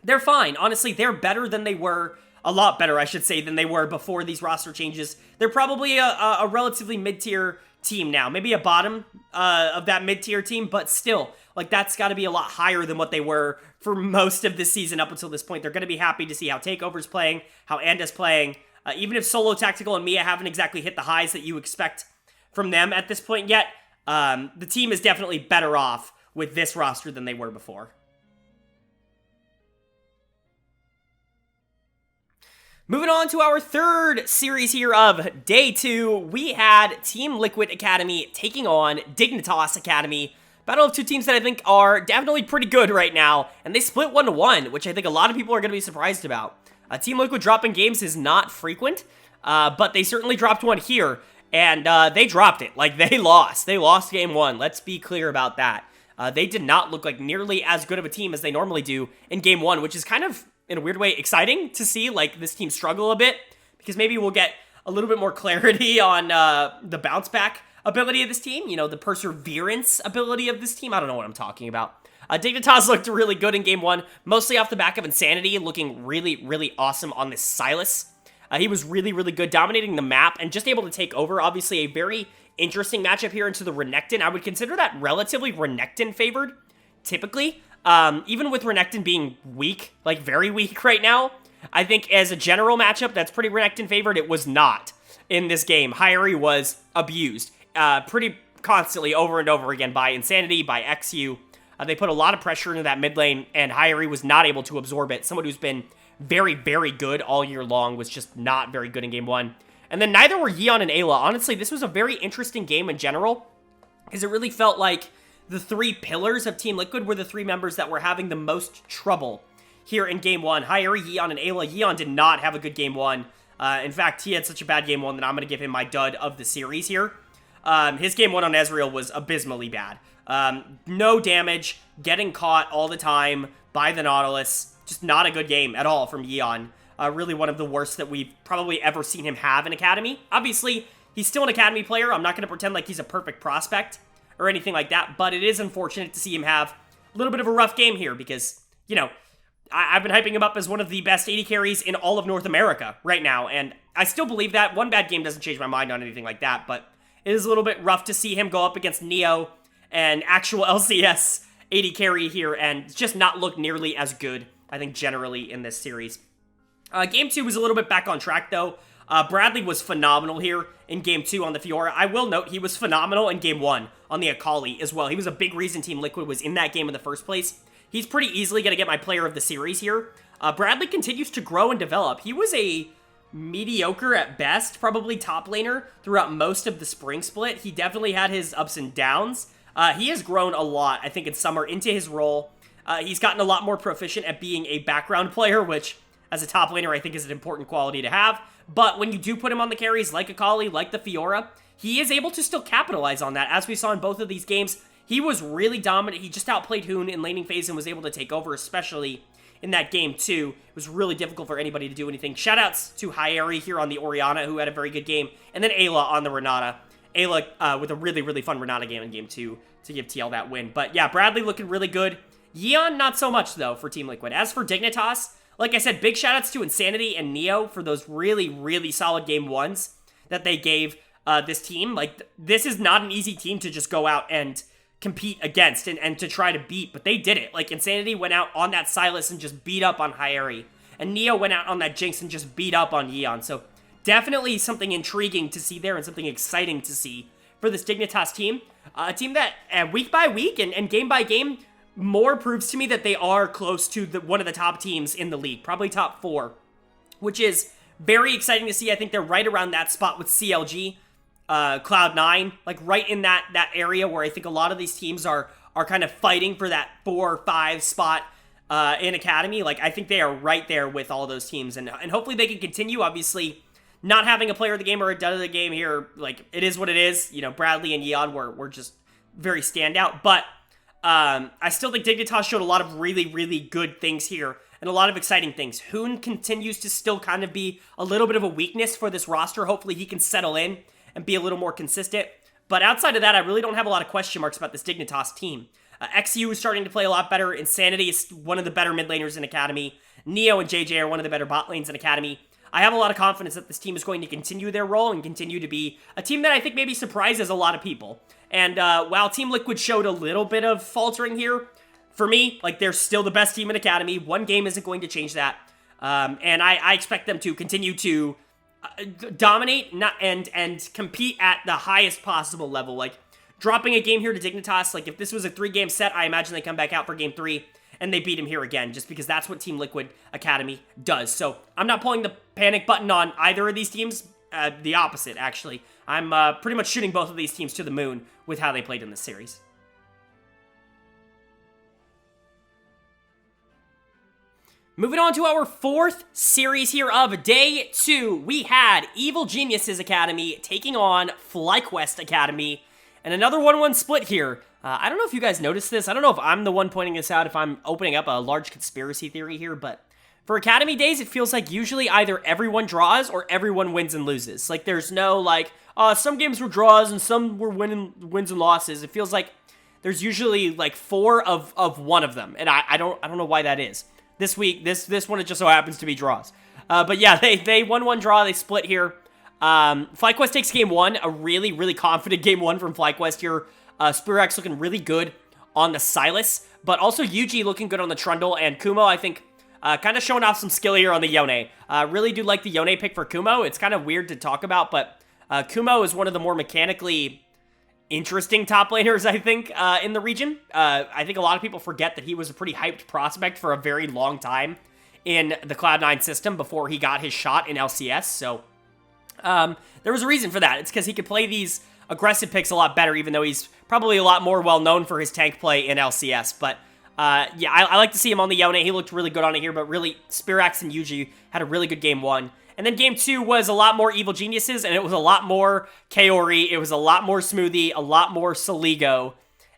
they're fine. Honestly, they're better than they were, a lot better, I should say, than they were before these roster changes. They're probably a relatively mid-tier team now. Maybe a bottom of that mid-tier team, but still, like, that's got to be a lot higher than what they were for most of this season up until this point. They're going to be happy to see how Takeover's playing, how Anda's playing. Even if Solo, Tactical, and Mia haven't exactly hit the highs that you expect from them at this point yet, the team is definitely better off with this roster than they were before. Moving on to our third series here of Day 2, we had Team Liquid Academy taking on Dignitas Academy. Battle of two teams that I think are definitely pretty good right now, and they split 1-1, which I think a lot of people are going to be surprised about. Team Liquid dropping games is not frequent, but they certainly dropped one here, and they dropped it. Like, they lost. They lost Game 1. Let's be clear about that. They did not look like nearly as good of a team as they normally do in Game 1, which is kind of, in a weird way, exciting to see, like, this team struggle a bit, because maybe we'll get a little bit more clarity on the bounce back ability of this team, you know, the perseverance ability of this team. I don't know what I'm talking about. Dignitas looked really good in Game 1, mostly off the back of Insanity, looking really, really awesome on this Silas. He was really, really good, dominating the map, and just able to take over. Obviously, a very interesting matchup here into the Renekton. I would consider that relatively Renekton favored, typically. even with Renekton being weak, like very weak right now, I think as a general matchup, that's pretty Renekton favored. It was not in this game. Hyeri was abused pretty constantly over and over again by Insanity, by XU. They put a lot of pressure into that mid lane, and Hyeri was not able to absorb it. Someone who's been very, very good all year long was just not very good in game one. And then neither were Yeon and Ayla. Honestly, this was a very interesting game in general, because it really felt like the three pillars of Team Liquid were the three members that were having the most trouble here in game one. Hyeri, Yeon, and Ayla. Yeon did not have a good game one. In fact, he had such a bad game one that I'm going to give him my dud of the series here. His game one on Ezreal was abysmally bad. No damage, getting caught all the time by the Nautilus. Just not a good game at all from Yeon. Really one of the worst that we've probably ever seen him have in Academy. Obviously, he's still an Academy player. I'm not going to pretend like he's a perfect prospect or anything like that, but it is unfortunate to see him have a little bit of a rough game here because, you know, I've been hyping him up as one of the best AD carries in all of North America right now, and I still believe that. One bad game doesn't change my mind on anything like that, but it is a little bit rough to see him go up against Neo and actual LCS AD carry here and just not look nearly as good, I think, generally in this series. Game 2 was a little bit back on track, though. Bradley was phenomenal here in Game 2 on the Fiora. I will note he was phenomenal in Game 1 on the Akali as well. He was a big reason Team Liquid was in that game in the first place. He's pretty easily going to get my player of the series here. Bradley continues to grow and develop. He was a mediocre at best, probably top laner throughout most of the spring split. He definitely had his ups and downs. He has grown a lot, I think, in summer into his role. He's gotten a lot more proficient at being a background player, which, as a top laner, I think is an important quality to have. But when you do put him on the carries, like Akali, like the Fiora, he is able to still capitalize on that. As we saw in both of these games, he was really dominant. He just outplayed Hoon in laning phase and was able to take over, especially in that game, too. It was really difficult for anybody to do anything. Shoutouts to Hyeri here on the Orianna, who had a very good game, and then Ayla on the Renata. Ayla with a really, really fun Renata game in game 2 to give TL that win. But yeah, Bradley looking really good. Yeon, not so much, though, for Team Liquid. As for Dignitas, like I said, big shoutouts to Insanity and Neo for those really, really solid game 1s that they gave this team. Like, this is not an easy team to just go out and compete against and to try to beat, but they did it. Like, Insanity went out on that Sylas and just beat up on Hyeri, and Neo went out on that Jinx and just beat up on Yeon. So definitely something intriguing to see there and something exciting to see for this Dignitas team. A team that week by week and game by game more proves to me that they are close to one of the top teams in the league, probably top 4, which is very exciting to see. I think they're right around that spot with CLG, Cloud9, like right in that area where I think a lot of these teams are kind of fighting for that 4 or 5 spot in Academy. Like, I think they are right there with all those teams, and hopefully they can continue. Obviously, not having a player of the game or a dud of the game here, like, it is what it is. You know, Bradley and Yeon were just very standout, but I still think Dignitas showed a lot of really, really good things here and a lot of exciting things. Hoon continues to still kind of be a little bit of a weakness for this roster. Hopefully he can settle in and be a little more consistent. But outside of that, I really don't have a lot of question marks about this Dignitas team. XU is starting to play a lot better. Insanity is one of the better mid laners in Academy. Neo and JJ are one of the better bot lanes in Academy. I have a lot of confidence that this team is going to continue their role and continue to be a team that I think maybe surprises a lot of people. And while Team Liquid showed a little bit of faltering here, for me, like, they're still the best team in Academy. One game isn't going to change that. And I expect them to continue to dominate and compete at the highest possible level. Like, dropping a game here to Dignitas, like, if this was a 3-game set, I imagine they come back out for game 3 and they beat him here again, just because that's what Team Liquid Academy does. So I'm not pulling the panic button on either of these teams. The opposite, actually. I'm pretty much shooting both of these teams to the moon with how they played in this series. Moving on to our 4th series here of Day 2, we had Evil Geniuses Academy taking on FlyQuest Academy, and another 1-1 split here. I don't know if you guys noticed this. I don't know if I'm the one pointing this out, if I'm opening up a large conspiracy theory here, but for Academy days, it feels like usually either everyone draws or everyone wins and loses. Like, there's no, like, some games were draws and some were wins and losses. It feels like there's usually, like, 4 of one of them, and I don't know why that is. This week, this one, it just so happens to be draws. But yeah, they 1-1 draw, they split here. FlyQuest takes game 1, a really, really confident game 1 from FlyQuest here. Spearax looking really good on the Silas, but also Yuji looking good on the Trundle, and Kumo, I think, kind of showing off some skill here on the Yone. Really do like the Yone pick for Kumo. It's kind of weird to talk about, but Kumo is one of the more mechanically interesting top laners, I think, in the region. I think a lot of people forget that he was a pretty hyped prospect for a very long time in the Cloud9 system before he got his shot in LCS, so there was a reason for that. It's because he could play these aggressive picks a lot better, even though he's probably a lot more well-known for his tank play in LCS, but yeah, I like to see him on the Yone. He looked really good on it here, but really, Spirax and Yuji had a really good game 1. And then game 2 was a lot more Evil Geniuses, and it was a lot more Kaori, it was a lot more Smoothie, a lot more Soligo,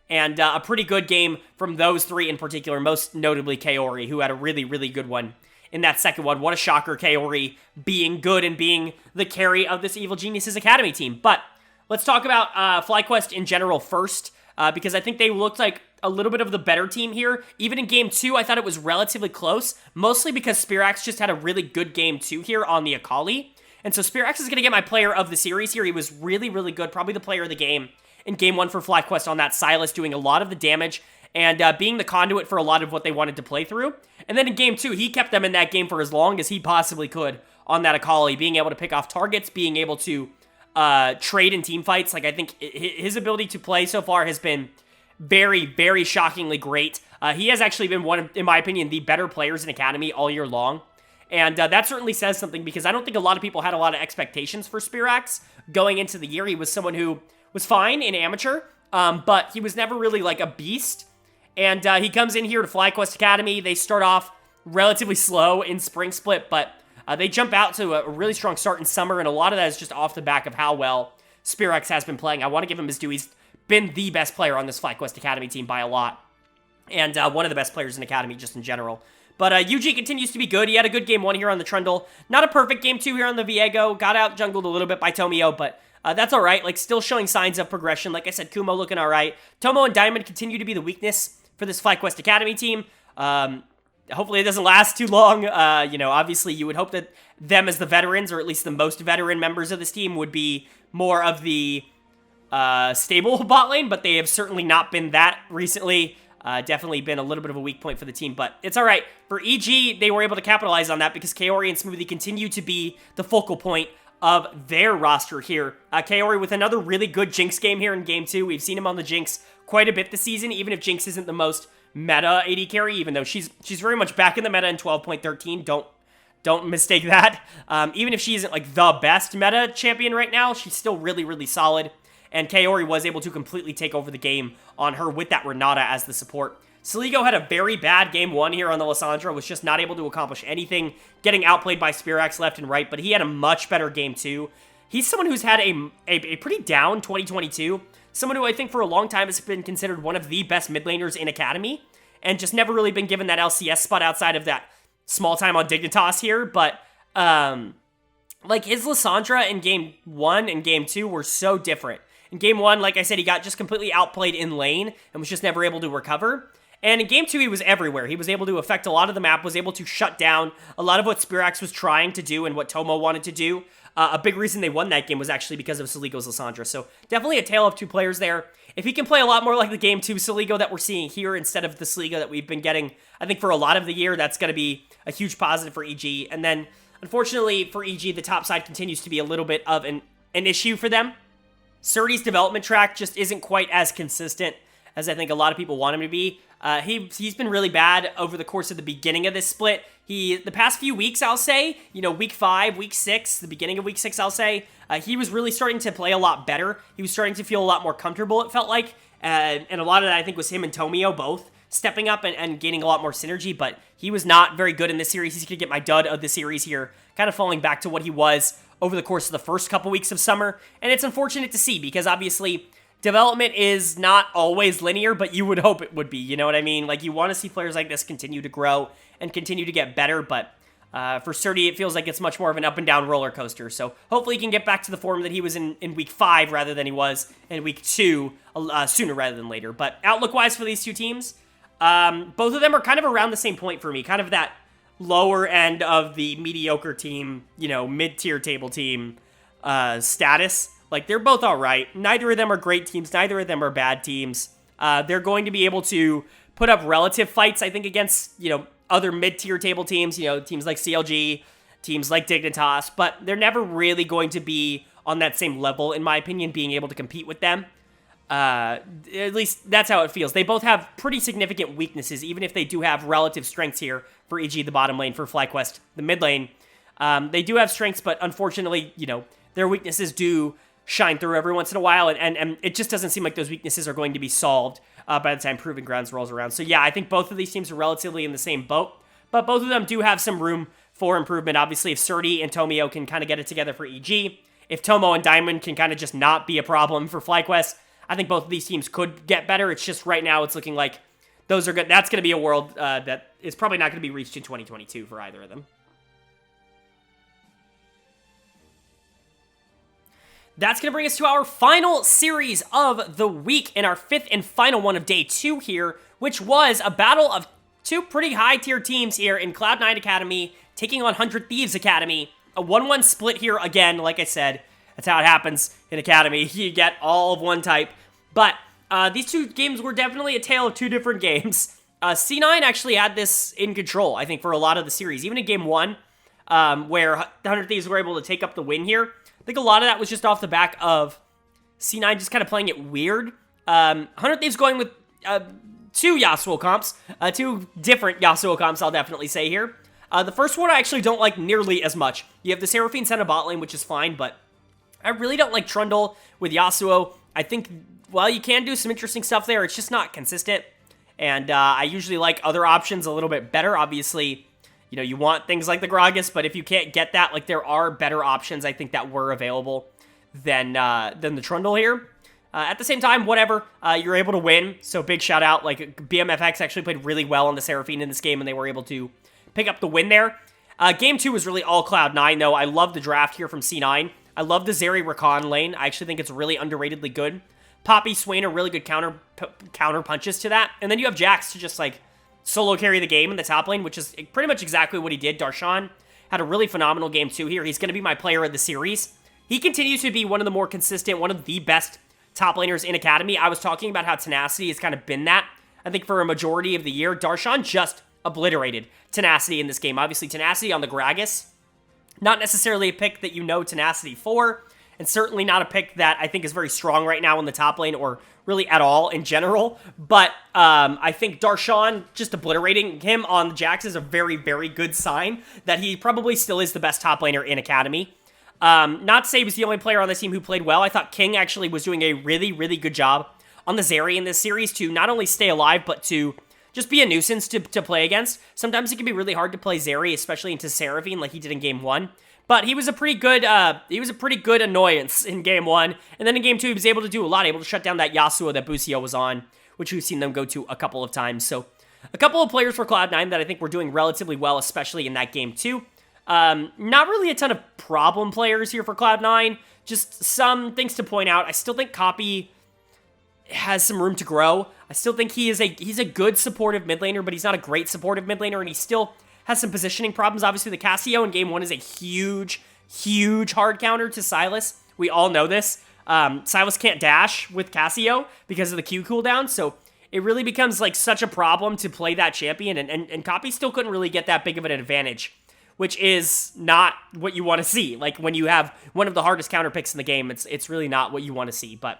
and a pretty good game from those 3 in particular, most notably Kaori, who had a really, really good one in that second one. What a shocker, Kaori being good and being the carry of this Evil Geniuses Academy team. But let's talk about FlyQuest in general first, because I think they looked like a little bit of the better team here. Even in game 2, I thought it was relatively close, mostly because Spirax just had a really good game 2 here on the Akali. And so Spirax is going to get my player of the series here. He was really, really good, probably the player of the game in game 1 for FlyQuest on that Silas, doing a lot of the damage and being the conduit for a lot of what they wanted to play through. And then in game 2, he kept them in that game for as long as he possibly could on that Akali, being able to pick off targets, being able to trade in team fights. Like, I think his ability to play so far has been very, very shockingly great. He has actually been one of, in my opinion, the better players in Academy all year long. And that certainly says something, because I don't think a lot of people had a lot of expectations for Spirax going into the year. He was someone who was fine in Amateur, but he was never really like a beast. And he comes in here to FlyQuest Academy. They start off relatively slow in Spring Split, but they jump out to a really strong start in Summer, and a lot of that is just off the back of how well Spirax has been playing. I want to give him his due. He's been the best player on this FlyQuest Academy team by a lot, and one of the best players in Academy just in general. But Yuji continues to be good. He had a good game 1 here on the Trundle. Not a perfect game 2 here on the Viego. Got out jungled a little bit by Tomio, but that's all right. Like, still showing signs of progression. Like I said, Kumo looking all right. Tomo and Diamond continue to be the weakness for this FlyQuest Academy team. Hopefully it doesn't last too long. You know, obviously you would hope that them as the veterans, or at least the most veteran members of this team, would be more of the stable bot lane, but they have certainly not been that recently. Definitely been a little bit of a weak point for the team, but it's all right. For EG, they were able to capitalize on that because Kaori and Smoothie continue to be the focal point of their roster here. Kaori with another really good Jinx game here in game 2. We've seen him on the Jinx quite a bit this season, even if Jinx isn't the most meta AD carry, even though she's very much back in the meta in 12.13. Don't mistake that. Even if she isn't like the best meta champion right now, she's still really, really solid. And Kaori was able to completely take over the game on her with that Renata as the support. Soligo had a very bad game 1 here on the Lissandra, was just not able to accomplish anything, getting outplayed by Spirax left and right, but he had a much better game 2. He's someone who's had a pretty down 2022, someone who I think for a long time has been considered one of the best mid laners in Academy, and just never really been given that LCS spot outside of that small time on Dignitas here, but like his Lissandra in game 1 and game 2 were so different. In game 1, like I said, he got just completely outplayed in lane and was just never able to recover. And in game 2, he was everywhere. He was able to affect a lot of the map, was able to shut down a lot of what Spirax was trying to do and what Tomo wanted to do. A big reason they won that game was actually because of Soligo's Lissandra. So definitely a tale of two players there. If he can play a lot more like the game 2 Soligo that we're seeing here instead of the Soligo that we've been getting, I think for a lot of the year, that's going to be a huge positive for EG. And then, unfortunately for EG, the top side continues to be a little bit of an issue for them. Surdy's development track just isn't quite as consistent as I think a lot of people want him to be. He's been really bad over the course of the beginning of this split. The past few weeks, I'll say, you know, week 5, week 6, the beginning of week 6, I'll say, he was really starting to play a lot better. He was starting to feel a lot more comfortable, it felt like. And a lot of that, I think, was him and Tomio both stepping up and gaining a lot more synergy, but he was not very good in this series. He's going to get my dud of the series here, kind of falling back to what he was over the course of the first couple weeks of summer. And it's unfortunate to see because obviously development is not always linear, but you would hope it would be, you know what I mean? Like, you want to see players like this continue to grow and continue to get better, but for Surdy, it feels like it's much more of an up and down roller coaster. So hopefully he can get back to the form that he was in week 5 rather than he was in week 2 sooner rather than later. But outlook-wise for these two teams, both of them are kind of around the same point for me, kind of that lower end of the mediocre team, you know, mid-tier table team status. Like, they're both all right. Neither of them are great teams. Neither of them are bad teams. They're going to be able to put up relative fights, I think, against, other mid-tier table teams, teams like CLG, teams like Dignitas, but they're never really going to be on that same level, in my opinion, being able to compete with them. At least that's how it feels. They both have pretty significant weaknesses, even if they do have relative strengths here for EG, the bottom lane, for FlyQuest, the mid lane. They do have strengths, but unfortunately, their weaknesses do shine through every once in a while, and it just doesn't seem like those weaknesses are going to be solved by the time Proving Grounds rolls around. So yeah, I think both of these teams are relatively in the same boat, but both of them do have some room for improvement. Obviously, if Surdy and Tomio can kind of get it together for EG, if Tomo and Diamond can kind of just not be a problem for FlyQuest, I think both of these teams could get better. It's just right now it's looking like those are good. That's going to be a world that is probably not going to be reached in 2022 for either of them. That's going to bring us to our final series of the week and our fifth and final one of day 2 here, which was a battle of two pretty high-tier teams here in Cloud9 Academy taking on 100 Thieves Academy. A 1-1 split here again, like I said. That's how it happens in Academy. You get all of one type. But these two games were definitely a tale of two different games. C9 actually had this in control, I think, for a lot of the series. Even in Game 1, where 100 Thieves were able to take up the win here, I think a lot of that was just off the back of C9 just kind of playing it weird. 100 Thieves going with two Yasuo comps. Two different Yasuo comps, I'll definitely say here. The first one I actually don't like nearly as much. You have the Seraphine Senna bot lane, which is fine, but I really don't like Trundle with Yasuo. I think, while you can do some interesting stuff there, it's just not consistent. And I usually like other options a little bit better. Obviously, you want things like the Gragas, but if you can't get that, like, there are better options, I think, that were available than the Trundle here. At the same time, whatever, you're able to win, so big shout out. Like, BMFX actually played really well on the Seraphine in this game, and they were able to pick up the win there. Game 2 was really all Cloud9, though. I love the draft here from C9. I love the Zeri Rakan lane. I actually think it's really underratedly good. Poppy, Swain are really good counter punches to that. And then you have Jax to just, like, solo carry the game in the top lane, which is pretty much exactly what he did. Darshan had a really phenomenal game 2 here. He's going to be my player of the series. He continues to be one of the more consistent, one of the best top laners in Academy. I was talking about how Tenacity has kind of been that, I think, for a majority of the year. Darshan just obliterated Tenacity in this game. Obviously, Tenacity on the Gragas, not necessarily a pick that Tenacity for, and certainly not a pick that I think is very strong right now in the top lane, or really at all in general. But I think Darshan just obliterating him on Jax is a very, very good sign that he probably still is the best top laner in Academy. Not to say he was the only player on this team who played well. I thought King actually was doing a really, really good job on the Zeri in this series to not only stay alive, but to just be a nuisance to play against. Sometimes it can be really hard to play Zeri, especially into Seraphine like he did in Game 1. But he was a pretty good annoyance in Game 1. And then in Game 2, he was able to do a lot, able to shut down that Yasuo that Busio was on, which we've seen them go to a couple of times. So a couple of players for Cloud9 that I think were doing relatively well, especially in that Game 2. Not really a ton of problem players here for Cloud9. Just some things to point out. I still think Copy has some room to grow. I still think he's a good supportive mid laner, but he's not a great supportive mid laner, and he still has some positioning problems. Obviously, the Cassio in Game 1 is a huge, huge hard counter to Sylas. We all know this. Sylas can't dash with Cassio because of the Q cooldown, so it really becomes like such a problem to play that champion, and Copy still couldn't really get that big of an advantage, which is not what you want to see. Like, when you have one of the hardest counter picks in the game, it's really not what you want to see. But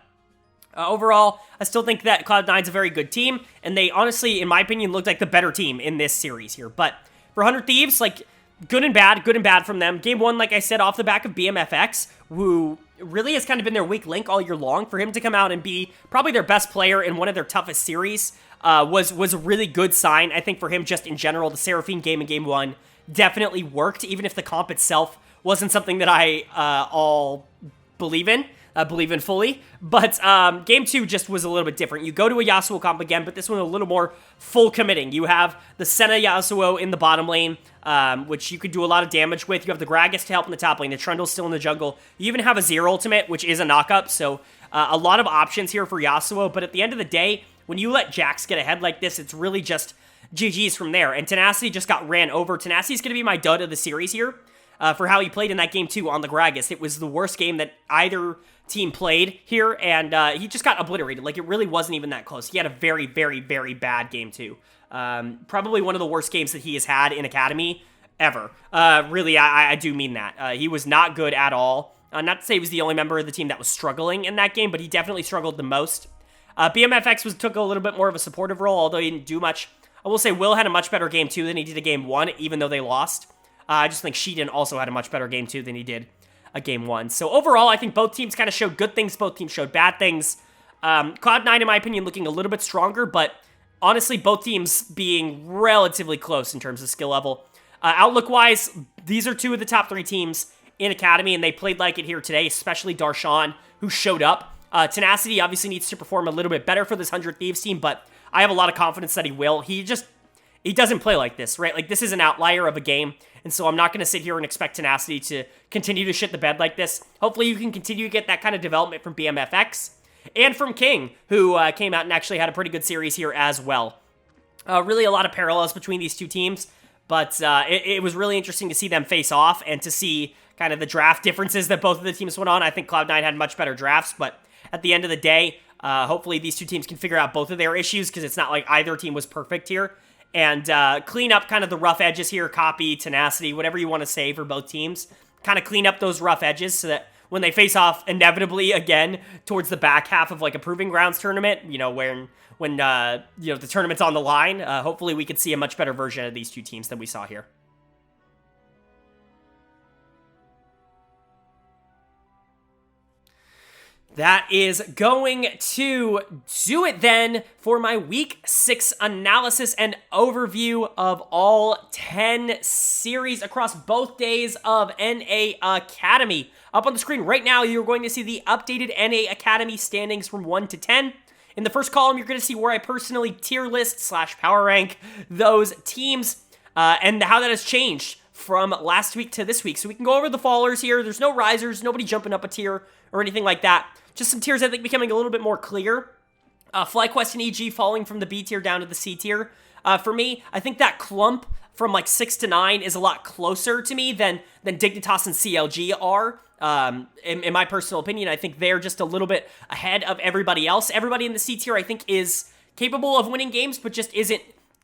overall, I still think that Cloud9's a very good team, and they honestly, in my opinion, looked like the better team in this series here. But for 100 Thieves, like, good and bad from them. Game 1, like I said, off the back of BMFX, who really has kind of been their weak link all year long. For him to come out and be probably their best player in one of their toughest series was a really good sign. I think for him, just in general, the Seraphine game in Game 1 definitely worked, even if the comp itself wasn't something that I all believe in fully. But Game 2 just was a little bit different. You go to a Yasuo comp again, but this one a little more full committing. You have the Senna Yasuo in the bottom lane, which you could do a lot of damage with. You have the Gragas to help in the top lane. The Trundle's still in the jungle. You even have a Zero ultimate, which is a knockup, so a lot of options here for Yasuo. But at the end of the day, when you let Jax get ahead like this, it's really just GG's from there. And Tenacity just got ran over. Tenacity's going to be my dud of the series here. for how he played in that game, too, on the Gragas. It was the worst game that either team played here, and he just got obliterated. Like, it really wasn't even that close. He had a very, very, very bad game, too. Probably one of the worst games that he has had in Academy ever. Really, I do mean that. He was not good at all. Not to say he was the only member of the team that was struggling in that game, but he definitely struggled the most. BMFX took a little bit more of a supportive role, although he didn't do much. I will say Will had a much better game 2 than he did a game 1, even though they lost. I just think Sheehan also had a much better game 2 than he did a game 1. So overall, I think both teams kind of showed good things. Both teams showed bad things. Cloud9, in my opinion, looking a little bit stronger, but honestly, both teams being relatively close in terms of skill level. Outlook-wise, these are 2 of the top 3 teams in Academy, and they played like it here today, especially Darshan, who showed up. Tenacity obviously needs to perform a little bit better for this 100 Thieves team, but I have a lot of confidence that he will. He doesn't play like this, right? Like, this is an outlier of a game, and so I'm not going to sit here and expect Tenacity to continue to shit the bed like this. Hopefully, you can continue to get that kind of development from BMFX and from King, who came out and actually had a pretty good series here as well. Really a lot of parallels between these two teams, but it was really interesting to see them face off and to see kind of the draft differences that both of the teams went on. I think Cloud9 had much better drafts, but at the end of the day, hopefully these two teams can figure out both of their issues, because it's not like either team was perfect here, and clean up kind of the rough edges here, copy, tenacity, whatever you want to say for both teams. Kind of clean up those rough edges so that when they face off inevitably again towards the back half of like a Proving Grounds tournament, you know, when you know, the tournament's on the line, hopefully we could see a much better version of these two teams than we saw here. That is going to do it then for my Week 6 analysis and overview of all 10 series across both days of NA Academy. Up on the screen right now, you're going to see the updated NA Academy standings from 1 to 10. In the first column, you're going to see where I personally tier list / power rank those teams and how that has changed from last week to this week. So we can go over the fallers here. There's no risers, nobody jumping up a tier or anything like that. Just some tiers I think becoming a little bit more clear. FlyQuest and EG falling from the B tier down to the C tier. For me, I think that clump from like 6 to 9 is a lot closer to me than Dignitas and CLG are. In my personal opinion, I think they're just a little bit ahead of everybody else. Everybody in the C tier, I think, is capable of winning games, but just isn't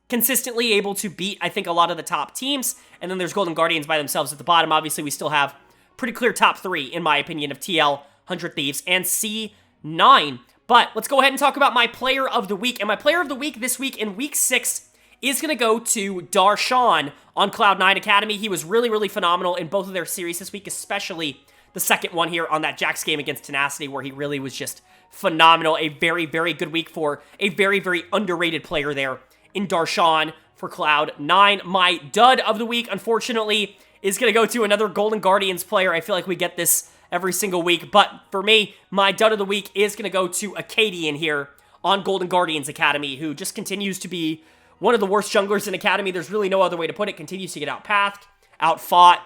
consistently able to beat, I think, a lot of the top teams. And then there's Golden Guardians by themselves at the bottom. Obviously, we still have pretty clear top 3, in my opinion, of TL, 100 Thieves, and C9. But let's go ahead and talk about my player of the week. And my player of the week this week in Week 6 is going to go to Darshan on Cloud9 Academy. He was really, really phenomenal in both of their series this week, especially the second one here on that Jax game against Tenacity, where he really was just phenomenal. A very, very good week for a very, very underrated player there in Darshan for Cloud9. My dud of the week, unfortunately, is going to go to another Golden Guardians player. I feel like we get this every single week, but for me, my dud of the week is going to go to Acadian here on Golden Guardians Academy, who just continues to be one of the worst junglers in Academy. There's really no other way to put it. Continues to get outpathed, outfought.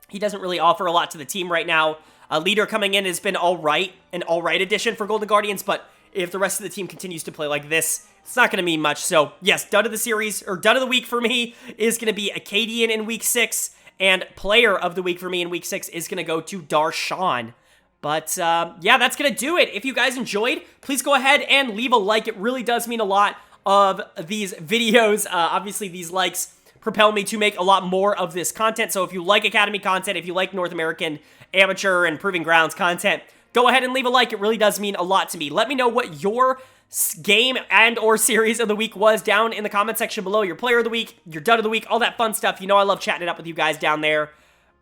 He doesn't really offer a lot to the team right now. A leader coming in has been an all right addition for Golden Guardians, but if the rest of the team continues to play like this, it's not going to mean much. So yes, dud of the series, or dud of the week for me, is going to be Acadian in Week 6. And player of the week for me in Week 6 is going to go to Darshan. But, yeah, that's going to do it. If you guys enjoyed, please go ahead and leave a like. It really does mean a lot of these videos. Obviously, these likes propel me to make a lot more of this content. So if you like Academy content, if you like North American Amateur and Proving Grounds content, go ahead and leave a like. It really does mean a lot to me. Let me know what your game and or series of the week was down in the comment section below. Your player of the week, your dud of the week, all that fun stuff. You know I love chatting it up with you guys down there.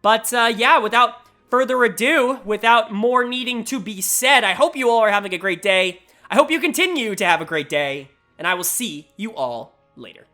But yeah, without further ado, without more needing to be said, I hope you all are having a great day. I hope you continue to have a great day, and I will see you all later.